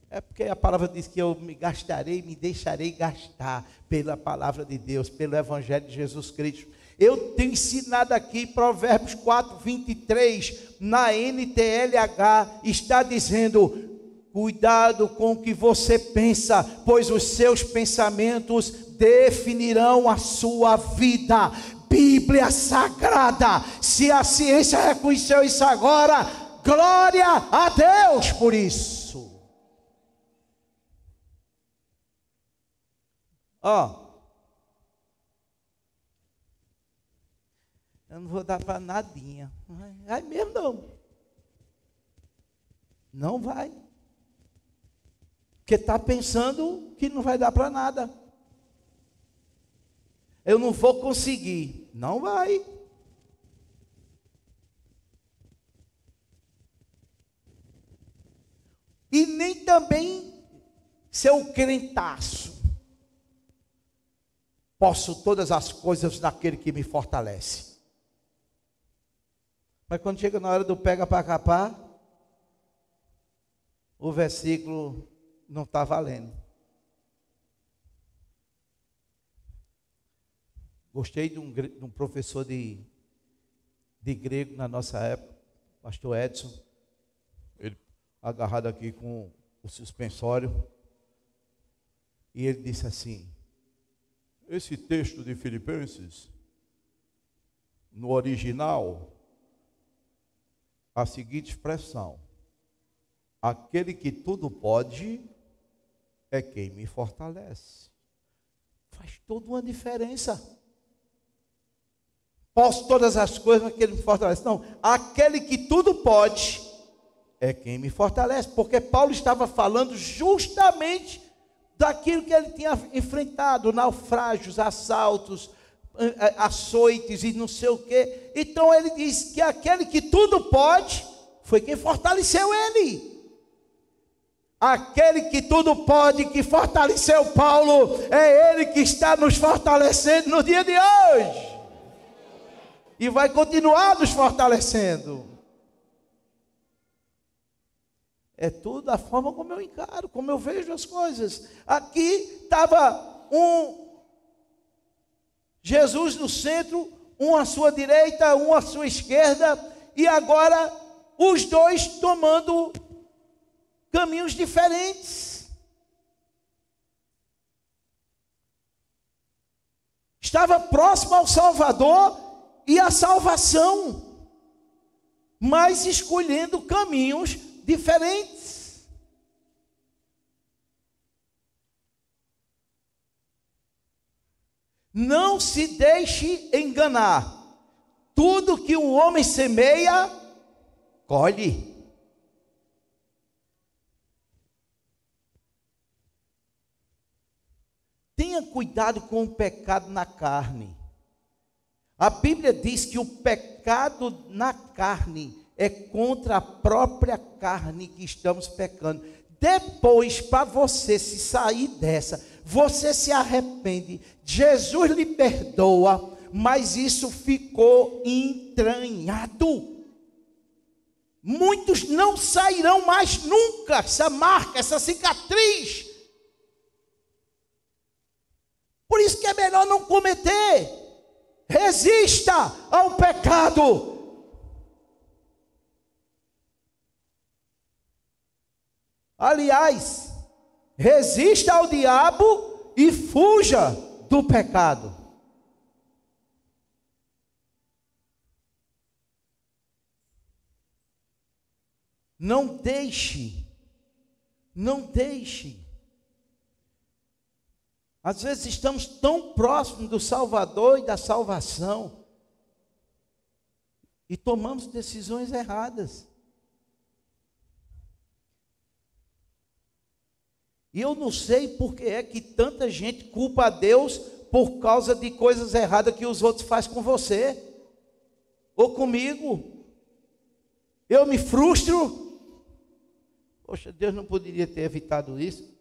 É porque a palavra diz que eu me gastarei, me deixarei gastar pela palavra de Deus, pelo Evangelho de Jesus Cristo. Eu tenho ensinado aqui, Provérbios 4:23, na NTLH, está dizendo: cuidado com o que você pensa, pois os seus pensamentos definirão a sua vida. Bíblia Bíblia Sagrada. Se a ciência reconheceu isso agora, glória a Deus por isso. Eu não vou dar para nadinha. Vai mesmo não. Não vai. Porque está pensando que não vai dar para nada. Eu não vou conseguir. Não vai. E nem também ser um crentaço. Posso todas as coisas naquele que me fortalece. Mas quando chega na hora do pega para capar, o versículo não está valendo. Gostei de um professor de grego na nossa época, pastor Edson, ele agarrado aqui com o suspensório, e ele disse assim: esse texto de Filipenses, no original, a seguinte expressão: aquele que tudo pode é quem me fortalece. Faz toda uma diferença. Posso todas as coisas naquele que me fortalece. Não, aquele que tudo pode é quem me fortalece. Porque Paulo estava falando justamente daquilo que ele tinha enfrentado: naufrágios, assaltos, açoites e não sei o quê. Então ele diz que aquele que tudo pode foi quem fortaleceu ele. Aquele que tudo pode, que fortaleceu Paulo, é ele que está nos fortalecendo no dia de hoje. E vai continuar nos fortalecendo. É tudo a forma como eu encaro, como eu vejo as coisas. Aqui estava Jesus no centro, um à sua direita, um à sua esquerda, e agora os dois tomando caminhos diferentes. Estava próximo ao Salvador e à salvação, mas escolhendo caminhos diferentes. Não se deixe enganar. Tudo que o homem semeia, colhe. Tenha cuidado com o pecado na carne. A Bíblia diz que o pecado na carne é contra a própria carne que estamos pecando. Depois, para você se sair dessa, você se arrepende, Jesus lhe perdoa, mas isso ficou entranhado. Muitos não sairão mais nunca, essa marca, essa cicatriz. Por isso que é melhor não cometer. Resista ao pecado. Aliás, resista ao diabo e fuja do pecado. Não deixe. Às vezes estamos tão próximos do Salvador e da salvação e tomamos decisões erradas. E eu não sei por que é que tanta gente culpa a Deus por causa de coisas erradas que os outros fazem com você ou comigo. Eu me frustro. Poxa, Deus não poderia ter evitado isso.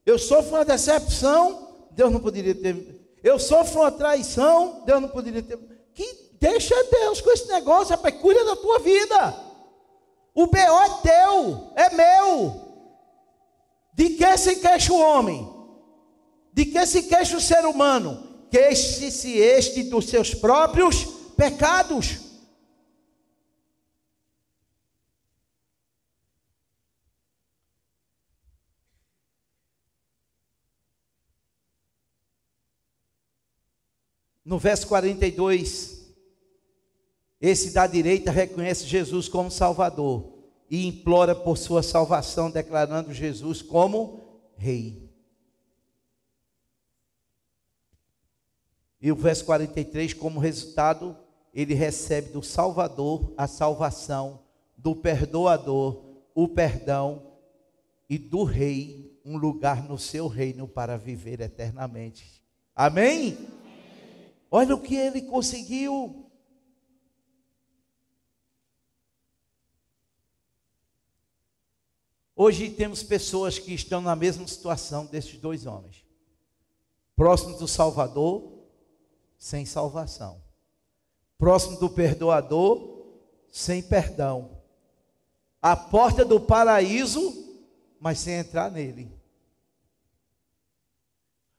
Eu sofro uma decepção. Deus não poderia ter. Eu sofro uma traição. Deus não poderia ter. Que deixa Deus com esse negócio, rapaz. Cuida da tua vida. O BO é teu, é meu. De que se queixa o homem? De que se queixa o ser humano? Queixe-se este dos seus próprios pecados. No verso 42, Esse da direita reconhece Jesus como Salvador e implora por sua salvação, declarando Jesus como Rei. E o verso 43, como resultado, ele recebe do Salvador a salvação, do Perdoador o perdão e do Rei um lugar no seu reino para viver eternamente. Amém? Olha o que ele conseguiu. Hoje temos pessoas que estão na mesma situação desses dois homens. Próximos do Salvador, sem salvação. Próximo do Perdoador, sem perdão. À porta do paraíso, mas sem entrar nele.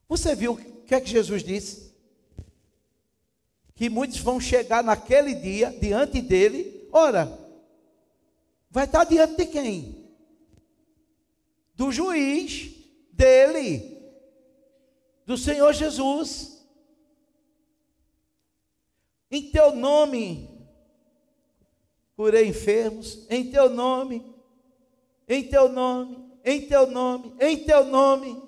Você viu o que é que Jesus disse? Que muitos vão chegar naquele dia, diante dele. Ora, vai estar diante de quem? Do juiz dele, do Senhor Jesus. Em teu nome curei enfermos, em teu nome, em teu nome, em teu nome, em teu nome.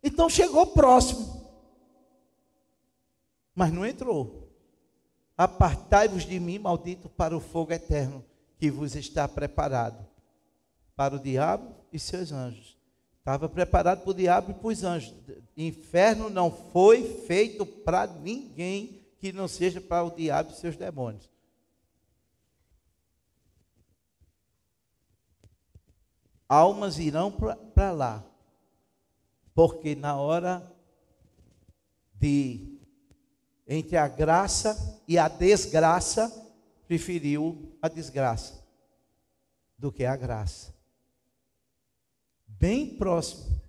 Então chegou próximo, mas não entrou. Apartai-vos de mim, maldito, para o fogo eterno que vos está preparado para o diabo e seus anjos. Estava preparado para o diabo e para os anjos. Inferno não foi feito para ninguém que não seja para o diabo e seus demônios. Almas irão para lá, porque na hora de entre a graça e a desgraça, preferiu a desgraça do que a graça. Bem próximo.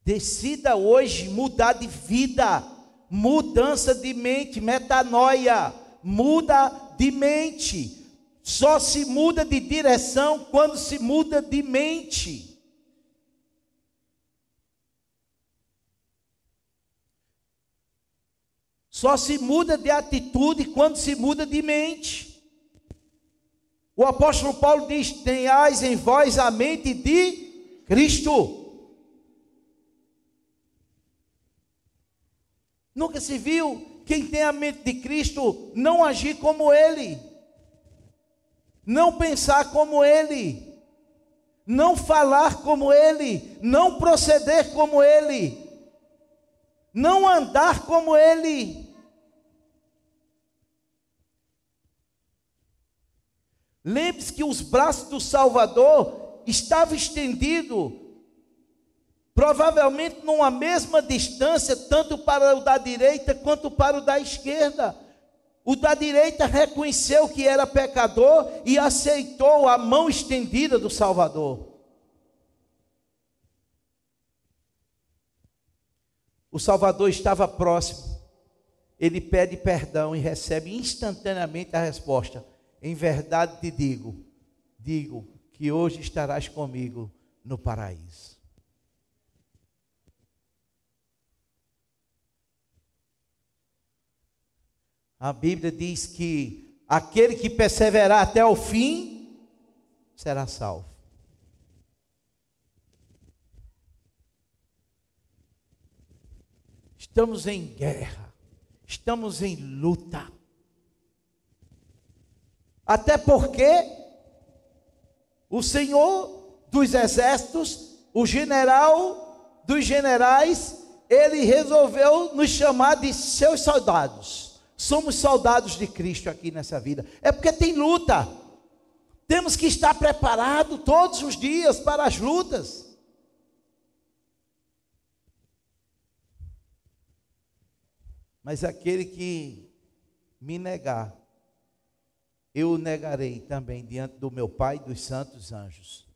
Decida hoje mudar de vida, mudança de mente, metanoia, muda de mente. Só se muda de direção quando se muda de mente. Só se muda de atitude quando se muda de mente. O apóstolo Paulo diz: tenhais em vós a mente de Cristo. Nunca se viu quem tem a mente de Cristo não agir como Ele, não pensar como Ele, não falar como Ele, não proceder como Ele, não andar como Ele. Lembre-se que os braços do Salvador estavam estendidos, provavelmente numa mesma distância, tanto para o da direita quanto para o da esquerda. O da direita reconheceu que era pecador e aceitou a mão estendida do Salvador. O Salvador estava próximo. Ele pede perdão e recebe instantaneamente a resposta: em verdade te digo que hoje estarás comigo no paraíso. A Bíblia diz que aquele que perseverar até o fim será salvo. Estamos em guerra, estamos em luta. Até porque o Senhor dos exércitos, o general dos generais, ele resolveu nos chamar de seus soldados. Somos soldados de Cristo aqui nessa vida. É porque tem luta. Temos que estar preparados todos os dias para as lutas. Mas aquele que me negar, eu o negarei também diante do meu Pai e dos santos anjos.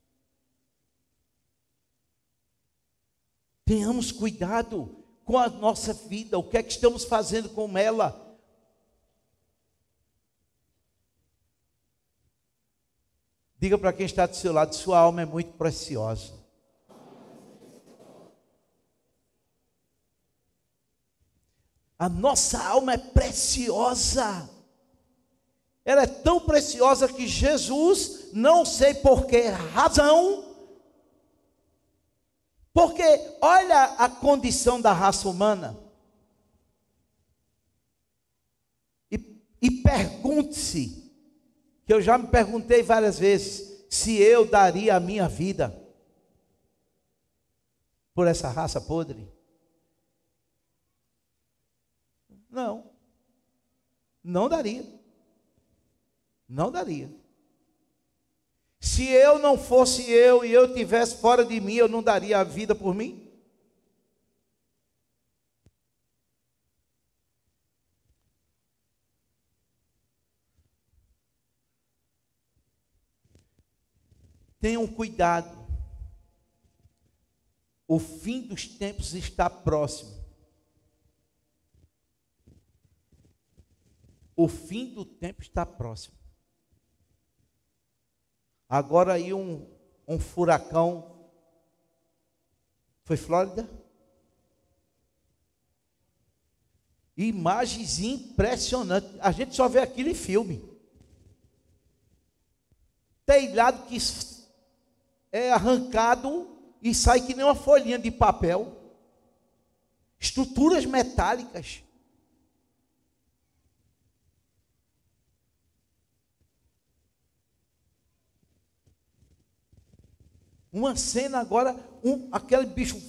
Tenhamos cuidado com a nossa vida, o que é que estamos fazendo com ela. Diga para quem está do seu lado: sua alma é muito preciosa. A nossa alma é preciosa. Ela é tão preciosa que Jesus, não sei por que razão, porque olha a condição da raça humana. E pergunte-se, que eu já me perguntei várias vezes, se eu daria a minha vida por essa raça podre? Não. Não daria. Não daria. Se eu não fosse eu e eu estivesse fora de mim, eu não daria a vida por mim? Tenham cuidado. O fim dos tempos está próximo. O fim do tempo está próximo. Agora aí um furacão. Foi Flórida? Imagens impressionantes. A gente só vê aquilo em filme. Telhado que é arrancado e sai que nem uma folhinha de papel. Estruturas metálicas. Uma cena agora, aquele bicho,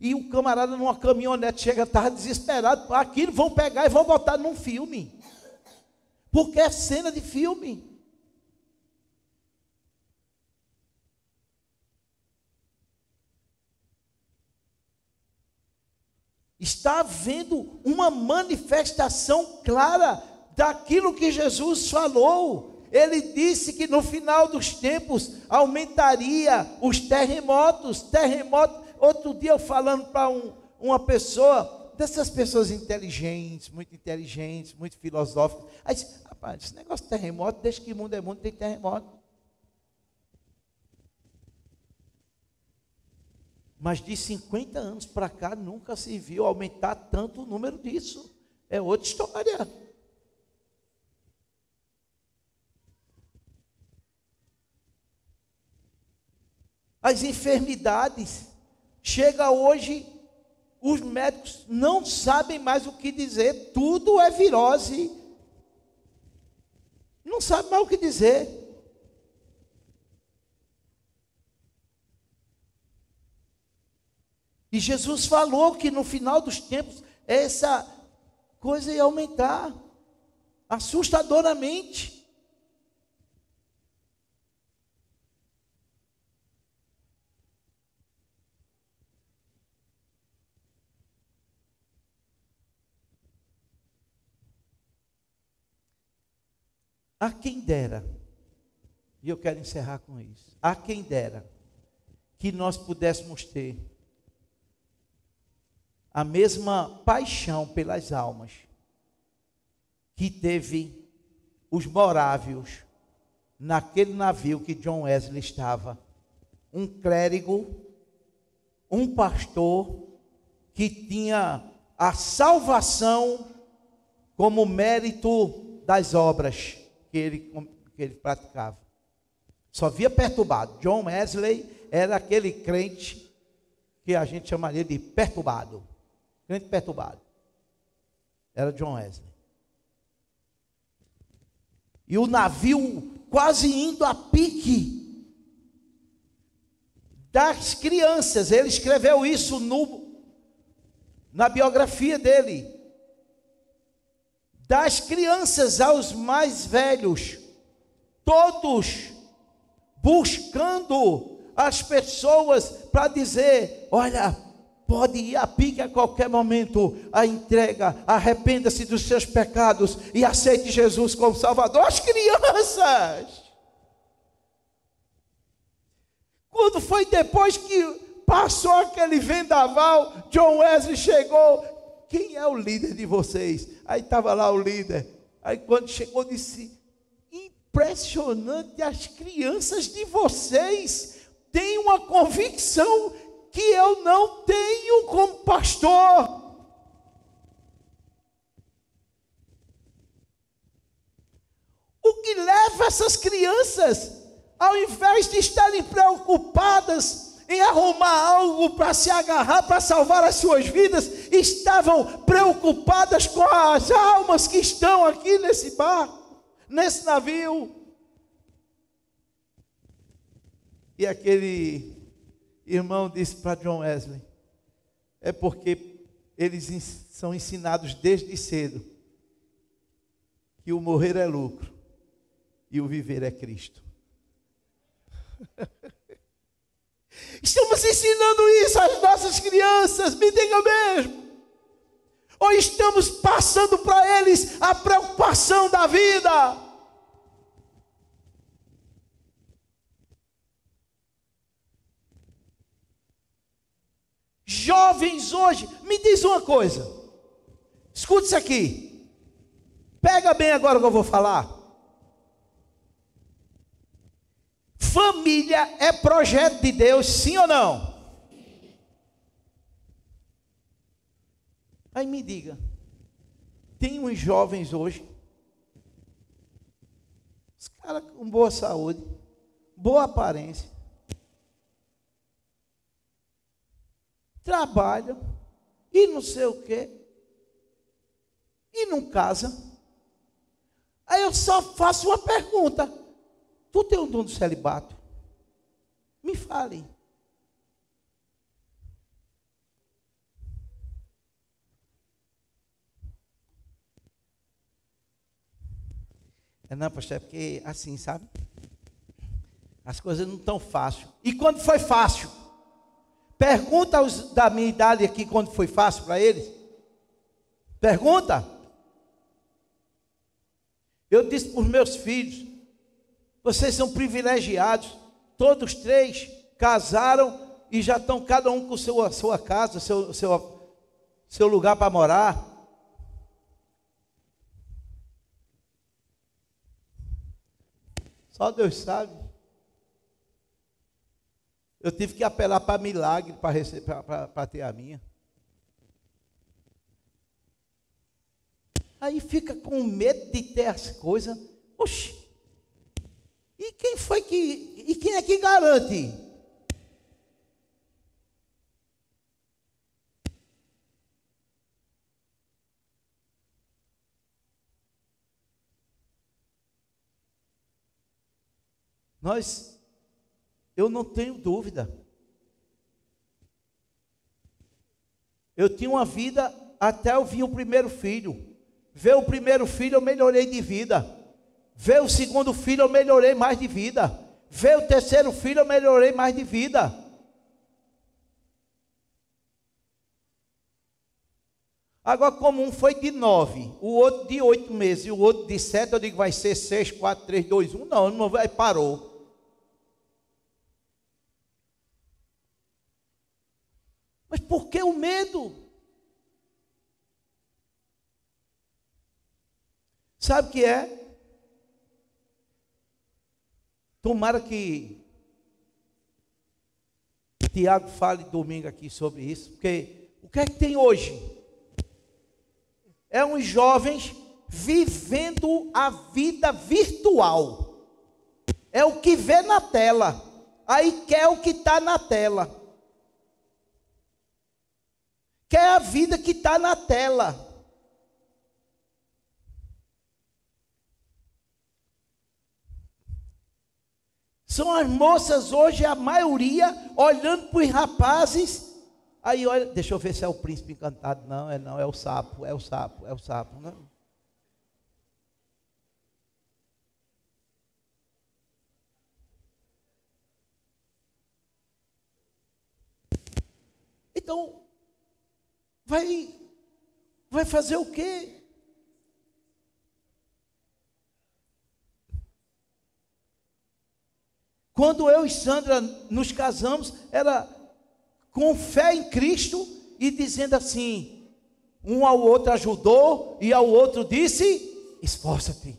e o camarada numa caminhonete chega, estava desesperado, aquilo vão pegar e vão botar num filme, porque é cena de filme. Está havendo uma manifestação clara daquilo que Jesus falou. Ele disse que no final dos tempos aumentaria os terremotos. Outro dia eu falando para uma pessoa, dessas pessoas inteligentes, muito filosóficas. Aí disse, rapaz, esse negócio de terremoto, desde que mundo é mundo, tem terremoto. Mas de 50 anos para cá, nunca se viu aumentar tanto o número disso. É outra história. As enfermidades, chega hoje, os médicos não sabem mais o que dizer, tudo é virose, não sabe mais o que dizer. E Jesus falou que no final dos tempos, essa coisa ia aumentar, assustadoramente. A quem dera, e eu quero encerrar com isso, a quem dera que nós pudéssemos ter a mesma paixão pelas almas que teve os morávios naquele navio que John Wesley estava, um clérigo, um pastor que tinha a salvação como mérito das obras que ele praticava. Só via perturbado. John Wesley era aquele crente que a gente chamaria de perturbado. Crente perturbado. Era John Wesley. E o navio quase indo a pique das crianças. Ele escreveu isso na biografia dele. Das crianças aos mais velhos, todos buscando as pessoas para dizer, olha, pode ir a pique a qualquer momento, a entrega, arrependa-se dos seus pecados e aceite Jesus como Salvador. As crianças! Quando foi depois que passou aquele vendaval, John Wesley chegou, quem é o líder de vocês? Aí estava lá o líder. Aí quando chegou disse, impressionante, as crianças de vocês têm uma convicção que eu não tenho como pastor. leva essas crianças, ao invés de estarem preocupadas em arrumar algo para se agarrar, para salvar as suas vidas, estavam preocupadas com as almas que estão aqui nesse barco, nesse navio. E aquele irmão disse para John Wesley: é porque eles são ensinados desde cedo que o morrer é lucro e o viver é Cristo. Estamos ensinando isso às nossas crianças, me diga mesmo. Ou estamos passando para eles a preocupação da vida? Jovens hoje, me diz uma coisa, escuta isso aqui, pega bem agora o que eu vou falar. Família é projeto de Deus, sim ou não? Aí me diga, tem uns jovens hoje, os caras com boa saúde, boa aparência, trabalham e não sei o quê, e não casam. Aí eu só faço uma pergunta: tu tem um dom do celibato? Me fale. Não, pastor, é porque assim, sabe? As coisas não estão fáceis. E quando foi fácil? Pergunta aos da minha idade aqui quando foi fácil para eles. Pergunta. Eu disse para os meus filhos: vocês são privilegiados. Todos três casaram e já estão cada um com sua casa, seu lugar para morar. Só Deus sabe. Eu tive que apelar para milagre para ter a minha. Aí fica com medo de ter as coisas. Oxi. E quem é que garante? Eu não tenho dúvida. Eu tinha uma vida até eu vir o primeiro filho. Ver o primeiro filho eu melhorei de vida. Ver o segundo filho eu melhorei mais de vida. Ver o terceiro filho eu melhorei mais de vida. Agora, como um foi de 9, o outro de 8 meses e o outro de 7, eu digo vai ser 6, 4, 3, 2, 1. Não vai, parou. Mas por que o medo? Sabe o que é? Tomara que Tiago fale domingo aqui sobre isso, porque o que é que tem hoje? É uns jovens vivendo a vida virtual. É o que vê na tela. Aí quer o que está na tela. Quer a vida que está na tela. São as moças hoje, a maioria, olhando para os rapazes. Aí olha, deixa eu ver se é o príncipe encantado. Não, é o sapo, é o sapo. Não. Então, vai fazer o quê? Quando eu e Sandra nos casamos, era com fé em Cristo e dizendo assim, um ao outro ajudou e ao outro disse, esforça-te.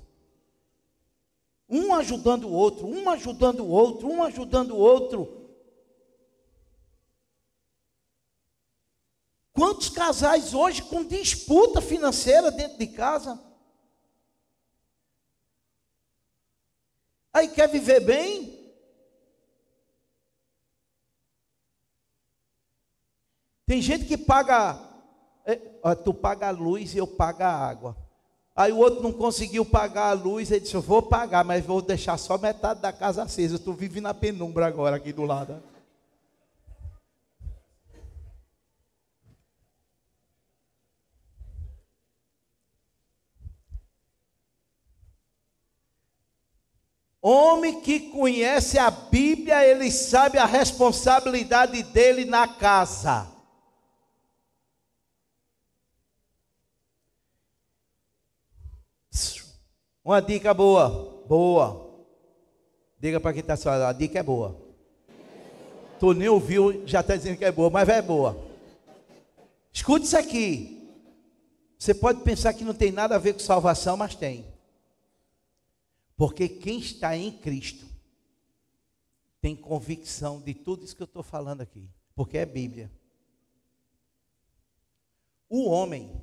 Um ajudando o outro, um ajudando o outro, um ajudando o outro. Quantos casais hoje com disputa financeira dentro de casa? Aí quer viver bem? Tem gente que paga, tu paga a luz e eu pago a água. Aí o outro não conseguiu pagar a luz, ele disse, eu vou pagar, mas vou deixar só metade da casa acesa. Tu vive na penumbra agora aqui do lado. Homem que conhece a Bíblia, ele sabe a responsabilidade dele na casa. Uma dica boa, boa. Diga para quem está falando, a dica é boa. Tu nem ouviu, já está dizendo que é boa, mas é boa. Escute isso aqui. Você pode pensar que não tem nada a ver com salvação, mas tem. Porque quem está em Cristo tem convicção de tudo isso que eu estou falando aqui. Porque é Bíblia. O homem,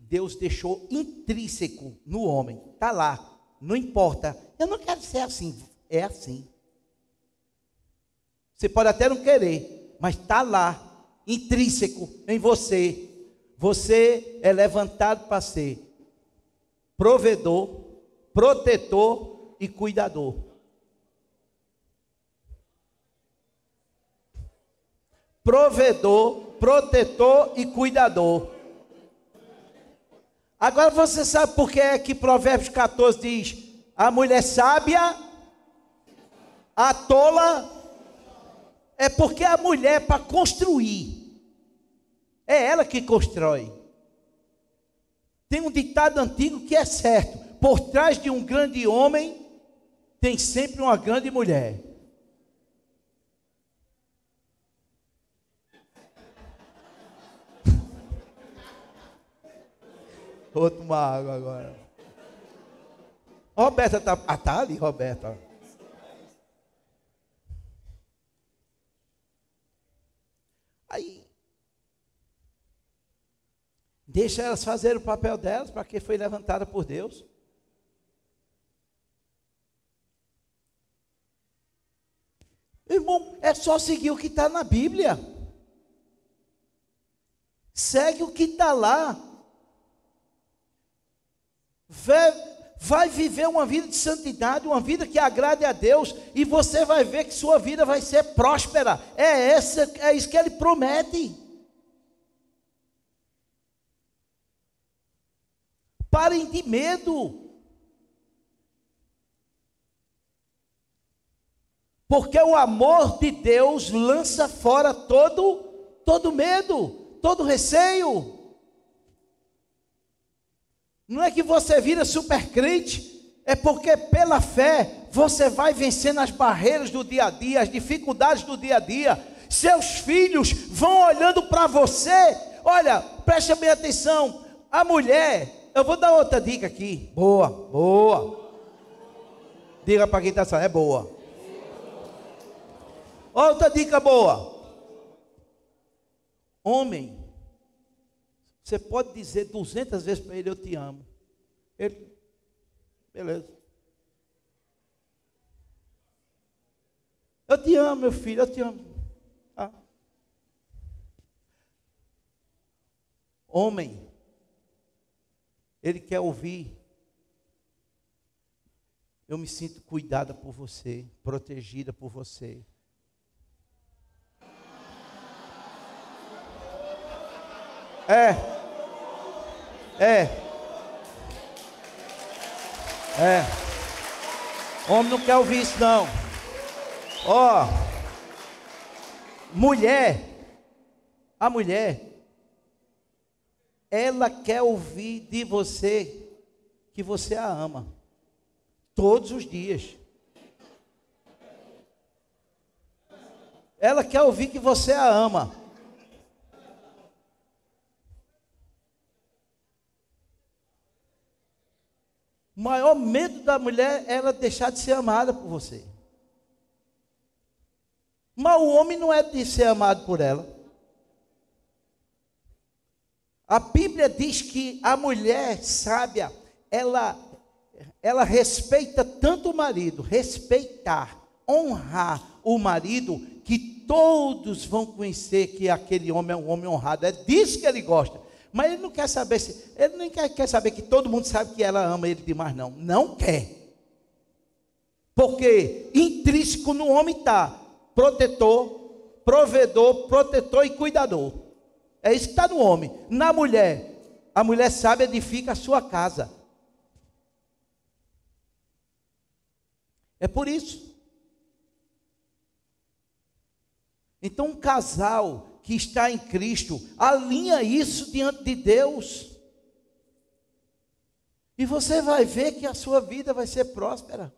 Deus deixou intrínseco no homem. Está lá. Não importa. Eu não quero ser assim. É assim. Você pode até não querer, mas está lá. Intrínseco em você. Você é levantado para ser provedor, protetor e cuidador. Provedor, protetor e cuidador. Agora você sabe por que é que Provérbios 14 diz: a mulher sábia, a tola, é porque a mulher para construir, é ela que constrói. Tem um ditado antigo que é certo: por trás de um grande homem, tem sempre uma grande mulher. Vou tomar água agora. Roberta tá ali, Roberta. Aí, deixa elas fazerem o papel delas, para que foi levantada por Deus. Irmão, é só seguir o que está na Bíblia. Segue o que está lá. Vai viver uma vida de santidade, uma vida que agrade a Deus, e você vai ver que sua vida vai ser próspera. É isso que Ele promete. Parem de medo, porque o amor de Deus lança fora todo medo, todo receio. Não é que você vira super crente, é porque pela fé você vai vencendo as barreiras do dia a dia, as dificuldades do dia a dia. Seus filhos vão olhando para você. Olha, preste bem atenção. A mulher, eu vou dar outra dica aqui. Boa. Diga para quem está falando, é boa. Outra dica boa. Homem, você pode dizer 200 vezes para ele: eu te amo. Ele, beleza. Eu te amo, meu filho, eu te amo. Ah. Homem, ele quer ouvir: eu me sinto cuidada por você, protegida por você. Homem não quer ouvir isso não. A mulher, ela quer ouvir de você que você a ama, todos os dias. Ela quer ouvir que você a ama. O maior medo da mulher é ela deixar de ser amada por você. Mas o homem não é de ser amado por ela. A Bíblia diz que a mulher sábia, ela ela respeita tanto o marido, respeitar, honrar o marido, que todos vão conhecer que aquele homem é um homem honrado. É disso que ele gosta. Mas ele não quer saber ele nem quer saber que todo mundo sabe que ela ama ele demais, não. Não quer. Porque intrínseco no homem está protetor, provedor, protetor e cuidador. É isso que está no homem. Na mulher, a mulher sábia edifica a sua casa. É por isso. Então, um casal que está em Cristo, alinha isso diante de Deus. E você vai ver que a sua vida vai ser próspera.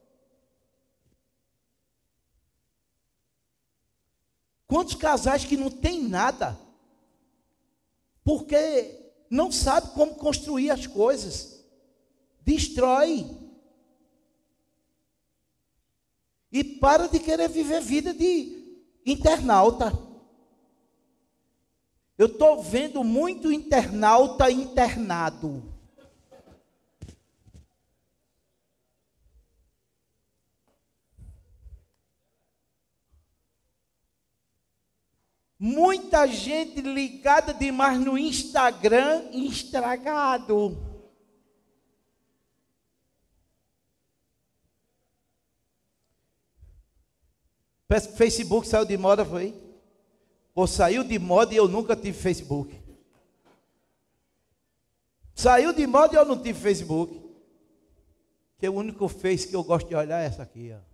Quantos casais que não tem nada, porque não sabe como construir as coisas, destrói. E para de querer viver vida de internauta. Eu estou vendo muito internauta internado. Muita gente ligada demais no Instagram, estragado. Parece que o Facebook saiu de moda, foi? Ou saiu de moda e eu nunca tive Facebook. Saiu de moda e eu não tive Facebook. Que o único Face que eu gosto de olhar é essa aqui, ó.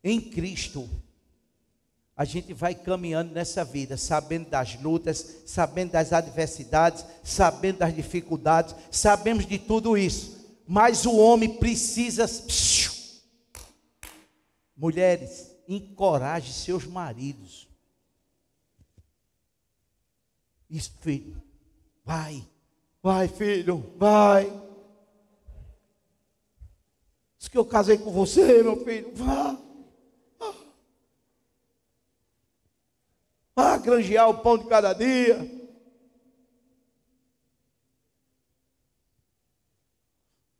Em Cristo, a gente vai caminhando nessa vida, sabendo das lutas, sabendo das adversidades, sabendo das dificuldades, sabemos de tudo isso. Mas o homem precisa. Mulheres, encoraje seus maridos. Isso, filho. Vai, filho, vai. Diz que eu casei com você, meu filho. Vá granjear o pão de cada dia.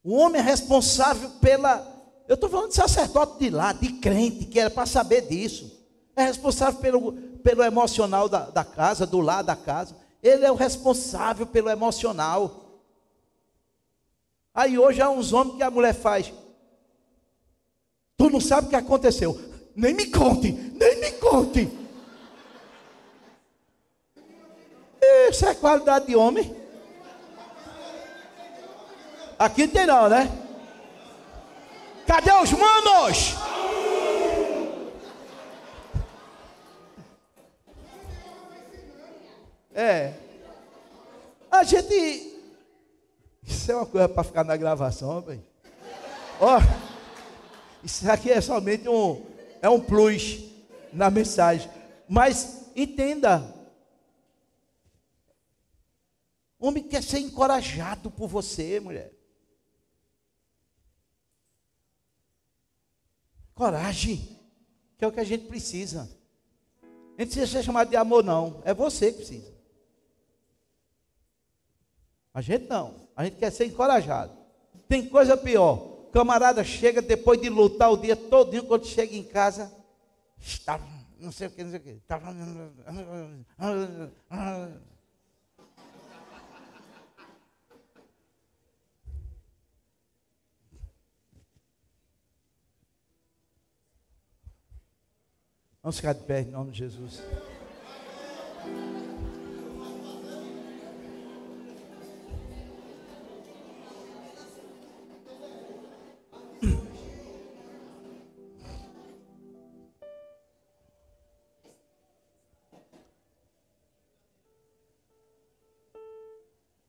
O homem é responsável pela... Eu estou falando de sacerdote de lá, de crente, que era para saber disso. É responsável pelo emocional da casa, do lar da casa. Ele é o responsável pelo emocional. Aí hoje há uns homens que a mulher faz. Tu não sabe o que aconteceu. Nem me conte, nem me conte. Isso é qualidade de homem. Aqui não tem não, né? Cadê os manos? A gente... Isso é uma coisa para ficar na gravação, bem. Ó, isso aqui é somente um plus na mensagem. Mas entenda, o homem quer ser encorajado por você, mulher. Coragem, que é o que a gente precisa. A gente precisa ser chamado de amor, não. É você que precisa. A gente não. A gente quer ser encorajado. Tem coisa pior. O camarada chega depois de lutar o dia todinho, quando chega em casa, está, não sei o que, não sei o que. Está... Vamos ficar de pé em nome de Jesus.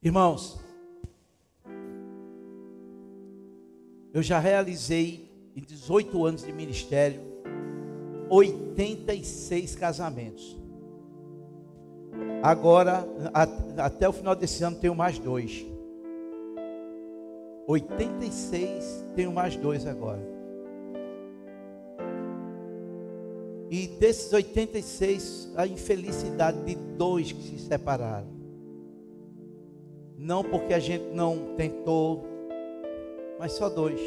Irmãos, eu já realizei em 18 anos de ministério 86 casamentos. Agora, até o final desse ano, tenho mais 2. 86, tenho mais 2 agora. E desses 86, a infelicidade de 2 que se separaram. Não porque a gente não tentou, mas só 2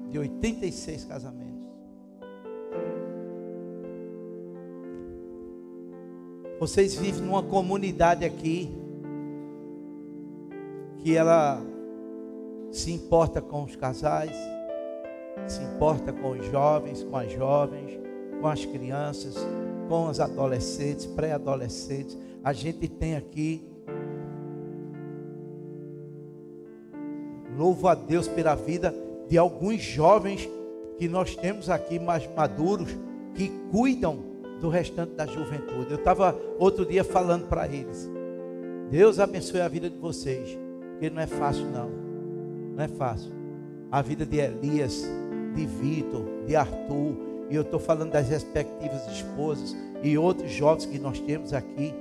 de 86 casamentos. Vocês vivem numa comunidade aqui que ela se importa com os casais, se importa com os jovens, com as jovens, com as crianças, com os adolescentes, pré-adolescentes. A gente tem aqui, louvo a Deus pela vida de alguns jovens que nós temos aqui mais maduros, que cuidam do restante da juventude. Eu estava outro dia falando para eles: Deus abençoe a vida de vocês, porque não é fácil não, não é fácil. A vida de Elias, de Vitor, de Arthur, e eu estou falando das respectivas esposas e outros jovens que nós temos aqui,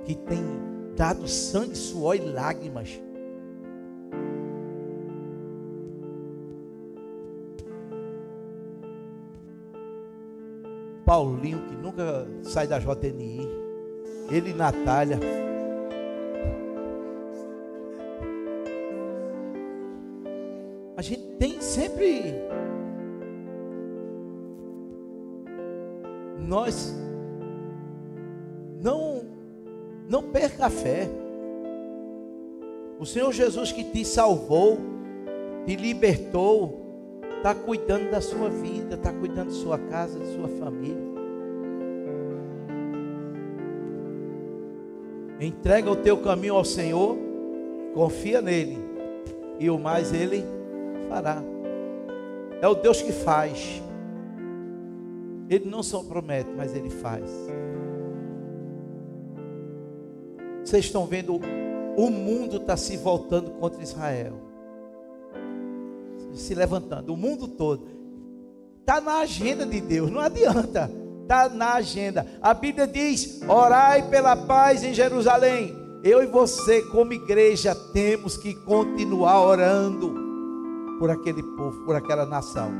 que têm dado sangue, suor e lágrimas. Paulinho, que nunca sai da JNI, ele e Natália. A gente tem sempre, nós não perca a fé. O Senhor Jesus que te salvou, te libertou, está cuidando da sua vida, está cuidando da sua casa, da sua família. Entrega o teu caminho ao Senhor, confia nele, e o mais Ele fará. É o Deus que faz. Ele não só promete, mas Ele faz. Vocês estão vendo, o mundo está se voltando contra Israel, se levantando, o mundo todo. Está na agenda de Deus, não adianta, está na agenda. A Bíblia diz: orai pela paz em Jerusalém. Eu e você, como igreja, temos que continuar orando por aquele povo, por aquela nação.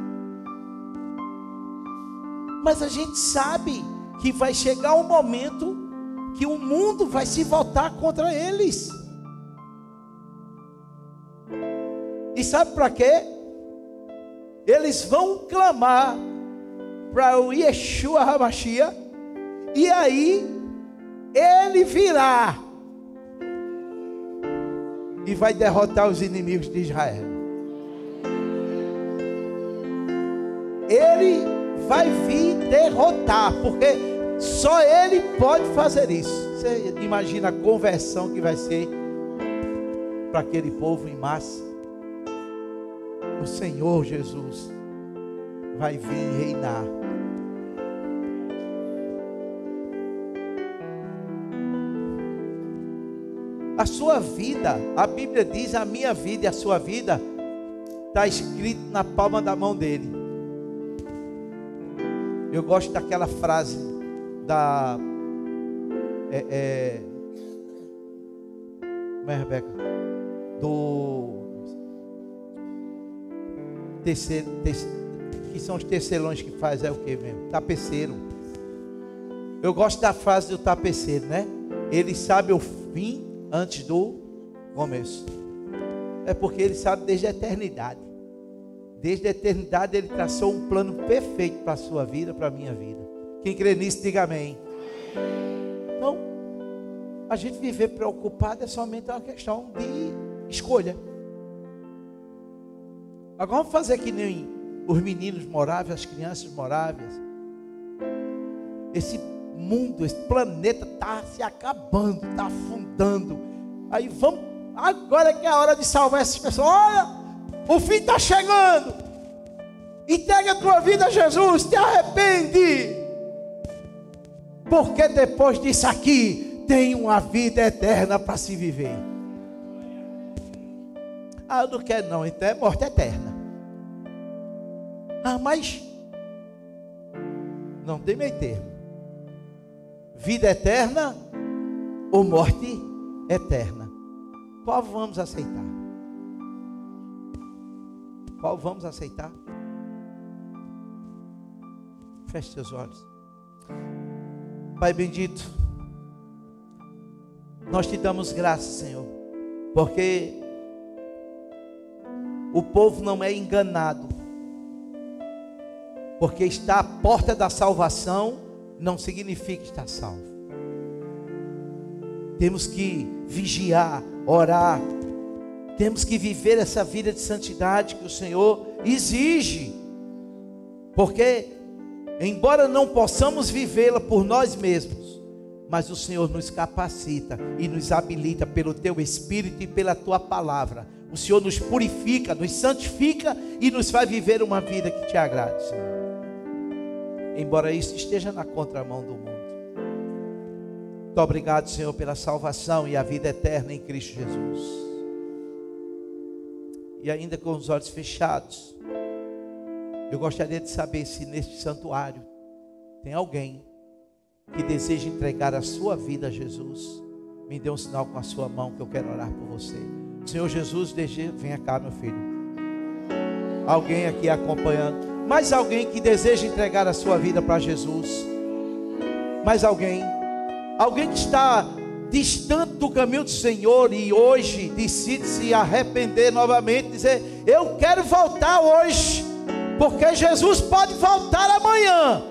Mas a gente sabe que vai chegar um momento que o mundo vai se voltar contra eles. E sabe para quê? Eles vão clamar para o Yeshua HaMashiach, e aí ele virá e vai derrotar os inimigos de Israel. Ele vai vir derrotar, porque só ele pode fazer isso. Você imagina a conversão que vai ser para aquele povo em massa. O Senhor Jesus vai vir reinar. A sua vida, a Bíblia diz, a minha vida e a sua vida está escrito na palma da mão dele. Eu gosto daquela frase da como é, Rebeca? Do terceiro, que são os tecelões que faz, é o que mesmo? Tapeceiro. Eu gosto da frase do tapeceiro, né? Ele sabe o fim antes do começo. É porque ele sabe desde a eternidade. Desde a eternidade ele traçou um plano perfeito para a sua vida, para a minha vida. Quem crê nisso, diga amém. Então, a gente viver preocupado é somente uma questão de escolha. Agora vamos fazer que nem os meninos moráveis, as crianças moráveis. Esse mundo, esse planeta está se acabando, está afundando. Aí vamos, agora que é a hora de salvar essas pessoas. Olha, o fim está chegando. Entrega a tua vida a Jesus, te arrepende, porque depois disso aqui tem uma vida eterna para se viver. Ah, eu não quero não, então é morte eterna. Ah, mas não tem meio termo. Vida eterna ou morte eterna? Qual vamos aceitar? Qual vamos aceitar? Feche seus olhos. Pai bendito, Nós te damos graças, Senhor, porque o povo não é enganado, porque está à porta da salvação não significa estar salvo. Temos que vigiar, orar, temos que viver essa vida de santidade que o Senhor exige, porque embora não possamos vivê-la por nós mesmos, mas o Senhor nos capacita e nos habilita pelo Teu Espírito e pela Tua Palavra. O Senhor nos purifica, nos santifica e nos faz viver uma vida que Te agrade, Senhor. Embora isso esteja na contramão do mundo. Muito obrigado, Senhor, pela salvação e a vida eterna em Cristo Jesus. E ainda com os olhos fechados, eu gostaria de saber se neste santuário tem alguém que deseja entregar a sua vida a Jesus. Me dê um sinal com a sua mão que eu quero orar por você. Senhor Jesus, venha cá, meu filho. Alguém aqui acompanhando. Mais alguém que deseja entregar a sua vida para Jesus. Mais alguém. Alguém que está distante do caminho do Senhor e hoje decide se arrepender novamente, dizer: eu quero voltar hoje, porque Jesus pode voltar amanhã.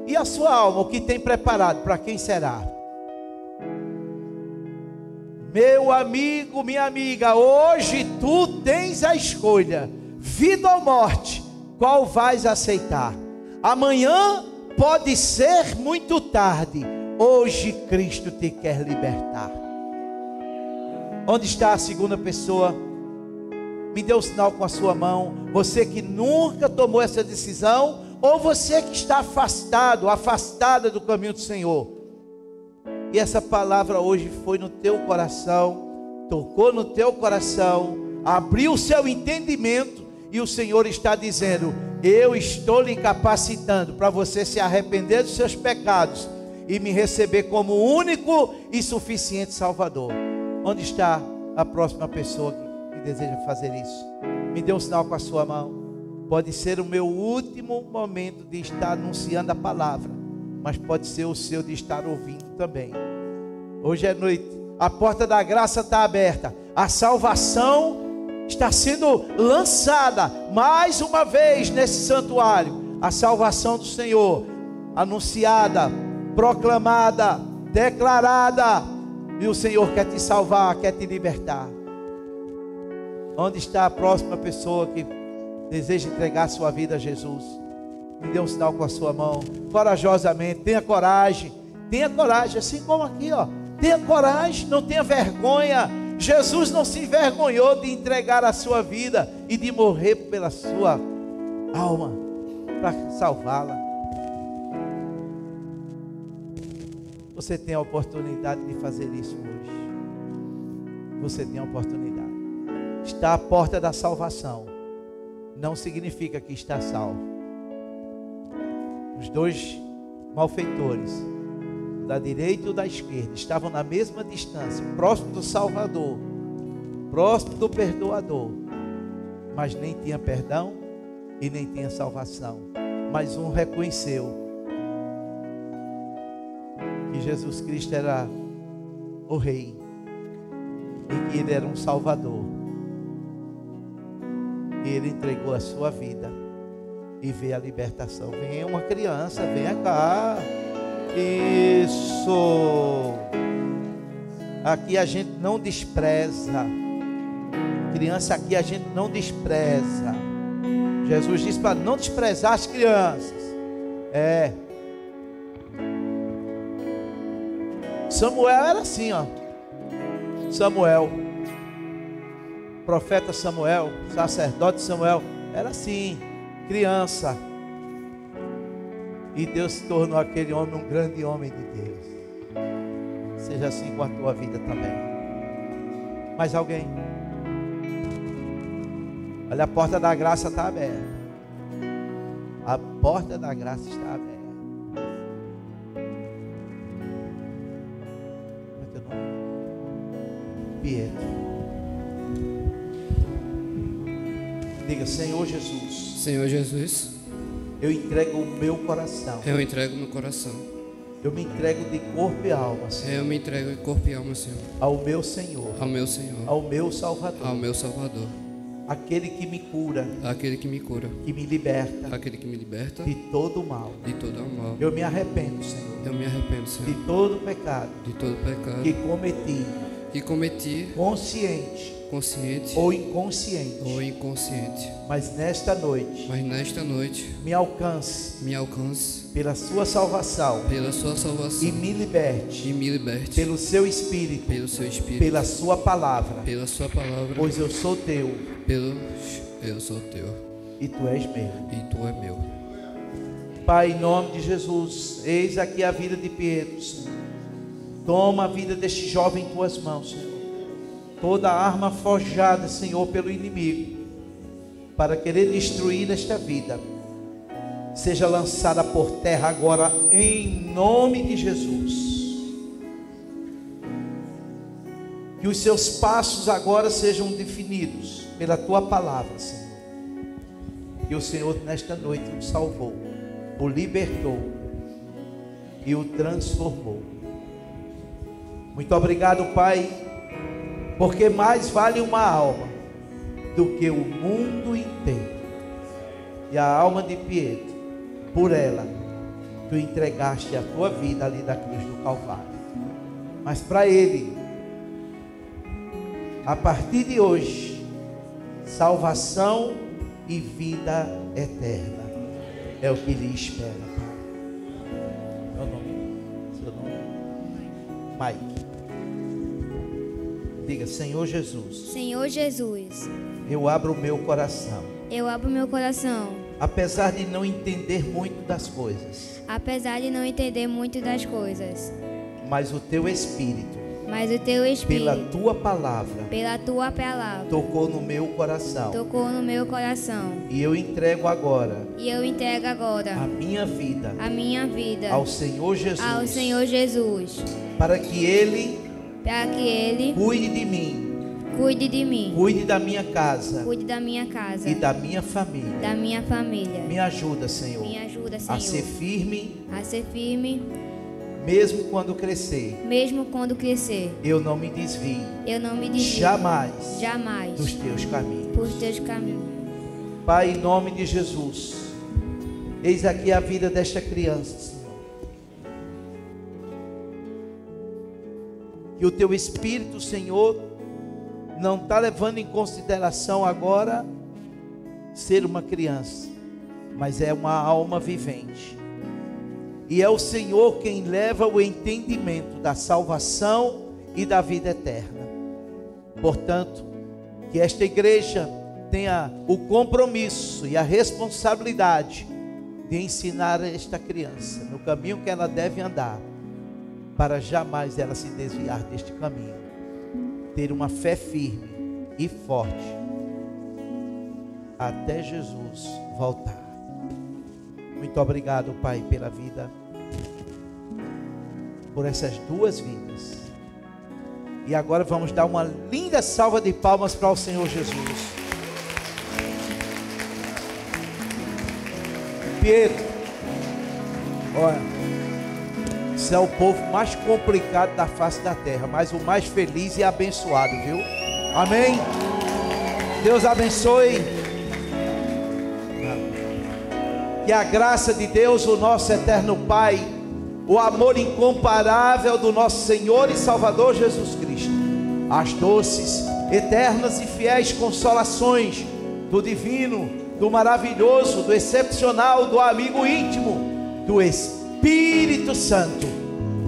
E a sua alma, o que tem preparado, para quem será? Meu amigo, minha amiga, hoje tu tens a escolha, vida ou morte, qual vais aceitar? Amanhã pode ser muito tarde, hoje Cristo te quer libertar. Onde está a segunda pessoa? Me dê um sinal com a sua mão. Você que nunca tomou essa decisão, ou você que está afastado, afastada do caminho do Senhor, e essa palavra hoje foi no teu coração, tocou no teu coração, abriu o seu entendimento, e o Senhor está dizendo: eu estou lhe capacitando para você se arrepender dos seus pecados e me receber como único e suficiente Salvador. Onde está a próxima pessoa que deseja fazer isso? Me dê um sinal com a sua mão. Pode ser o meu último momento de estar anunciando a palavra, mas pode ser o seu de estar ouvindo também. Hoje é noite, a porta da graça está aberta, a salvação está sendo lançada mais uma vez nesse santuário. A salvação do Senhor, anunciada, proclamada, declarada, e o Senhor quer te salvar, quer te libertar. Onde está a próxima pessoa que deseja entregar sua vida a Jesus? Me dê um sinal com a sua mão, corajosamente. Tenha coragem, assim como aqui, ó. Tenha coragem, não tenha vergonha. Jesus não se envergonhou de entregar a sua vida e de morrer pela sua alma, para salvá-la. Você tem a oportunidade de fazer isso hoje. Você tem a oportunidade. Está à porta da salvação, não significa que está salvo. Os dois malfeitores, da direita e da esquerda, estavam na mesma distância, próximo do Salvador, próximo do Perdoador, mas nem tinha perdão e nem tinha salvação. Mas um reconheceu que Jesus Cristo era o Rei e que Ele era um Salvador, e ele entregou a sua vida e vê a libertação. Vem uma criança, venha cá. Isso. Aqui a gente não despreza. Criança aqui a gente não despreza. Jesus disse para não desprezar as crianças. Samuel era assim, ó. Samuel, profeta Samuel, sacerdote Samuel, era assim, criança. E Deus se tornou aquele homem um grande homem de Deus. Seja assim com a tua vida também. Mais alguém? Olha, a porta da graça está aberta. A porta da graça está aberta. Qual é teu nome? Pietro. Diga: Senhor Jesus. Senhor Jesus, eu entrego o meu coração. eu entrego meu coração. Eu me entrego de corpo e alma, Senhor. Eu me entrego de corpo e alma, Senhor. Ao meu Senhor. Ao meu Senhor. Ao meu Salvador. Ao meu Salvador. Aquele que me cura. Aquele que me cura. Que me liberta. Aquele que me liberta. De todo o mal. De todo o mal. Eu me arrependo, Senhor. Eu me arrependo, Senhor. De todo o pecado. De todo o pecado. Que cometi. Consciente. Ou inconsciente. Mas nesta noite. Me alcance. Pela sua salvação. E me liberte. Pelo seu Espírito. Pela sua palavra. Pois eu sou teu. E tu és meu. Pai, em nome de Jesus, eis aqui a vida de Pedro, Senhor. Toma a vida deste jovem em tuas mãos, Senhor. Toda arma forjada, Senhor, pelo inimigo, para querer destruir esta vida, seja lançada por terra agora, em nome de Jesus. Que os seus passos agora sejam definidos pela tua palavra, Senhor. Que o Senhor nesta noite o salvou, o libertou e o transformou. Muito obrigado, Pai, porque mais vale uma alma do que o mundo inteiro. E a alma de Pietro, por ela, tu entregaste a tua vida ali da cruz do Calvário. Mas para ele, a partir de hoje, salvação e vida eterna é o que lhe espera, Pai. Meu nome, seu nome? Mike. Diga: Senhor Jesus. Senhor Jesus. Eu abro o meu coração. Eu abro meu coração. Apesar de não entender muito das coisas. Apesar de não entender muito das coisas. Mas o teu Espírito. Mas o teu Espírito. Pela tua palavra. Pela tua palavra. Tocou no meu coração. Tocou no meu coração. E eu entrego agora. E eu entrego agora. A minha vida. A minha vida. Ao Senhor Jesus. Ao Senhor Jesus. Para que Ele cuide de mim. Cuide de mim. Cuide da minha casa. Cuide da minha casa. E da minha família. Da minha família. Me ajuda, Senhor. Me ajuda, Senhor. A ser firme. A ser firme. Mesmo quando crescer. Mesmo quando crescer. Eu não me desvio. Eu não me desvio. Jamais. Jamais. Dos teus caminhos. Dos teus caminhos. Pai, em nome de Jesus. Eis aqui a vida desta criança, Senhor. Que o teu Espírito, Senhor, não está levando em consideração agora ser uma criança, mas é uma alma vivente. E é o Senhor quem leva o entendimento da salvação e da vida eterna. Portanto, que esta igreja tenha o compromisso e a responsabilidade de ensinar esta criança no caminho que ela deve andar, para jamais ela se desviar deste caminho. Ter uma fé firme e forte até Jesus voltar. Muito obrigado, Pai, pela vida, por essas duas vidas. E agora vamos dar uma linda salva de palmas para o Senhor Jesus. Pedro, olha, isso é o povo mais complicado da face da terra, mas o mais feliz e abençoado, viu? Amém? Deus abençoe. Que a graça de Deus, o nosso eterno Pai, o amor incomparável do nosso Senhor e Salvador Jesus Cristo, as doces, eternas e fiéis consolações do divino, do maravilhoso, do excepcional, do amigo íntimo, do Espírito Santo,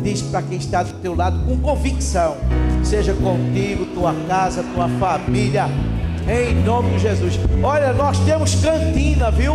diz para quem está do teu lado com convicção: seja contigo, tua casa, tua família, em nome de Jesus. Olha, nós temos cantina, viu?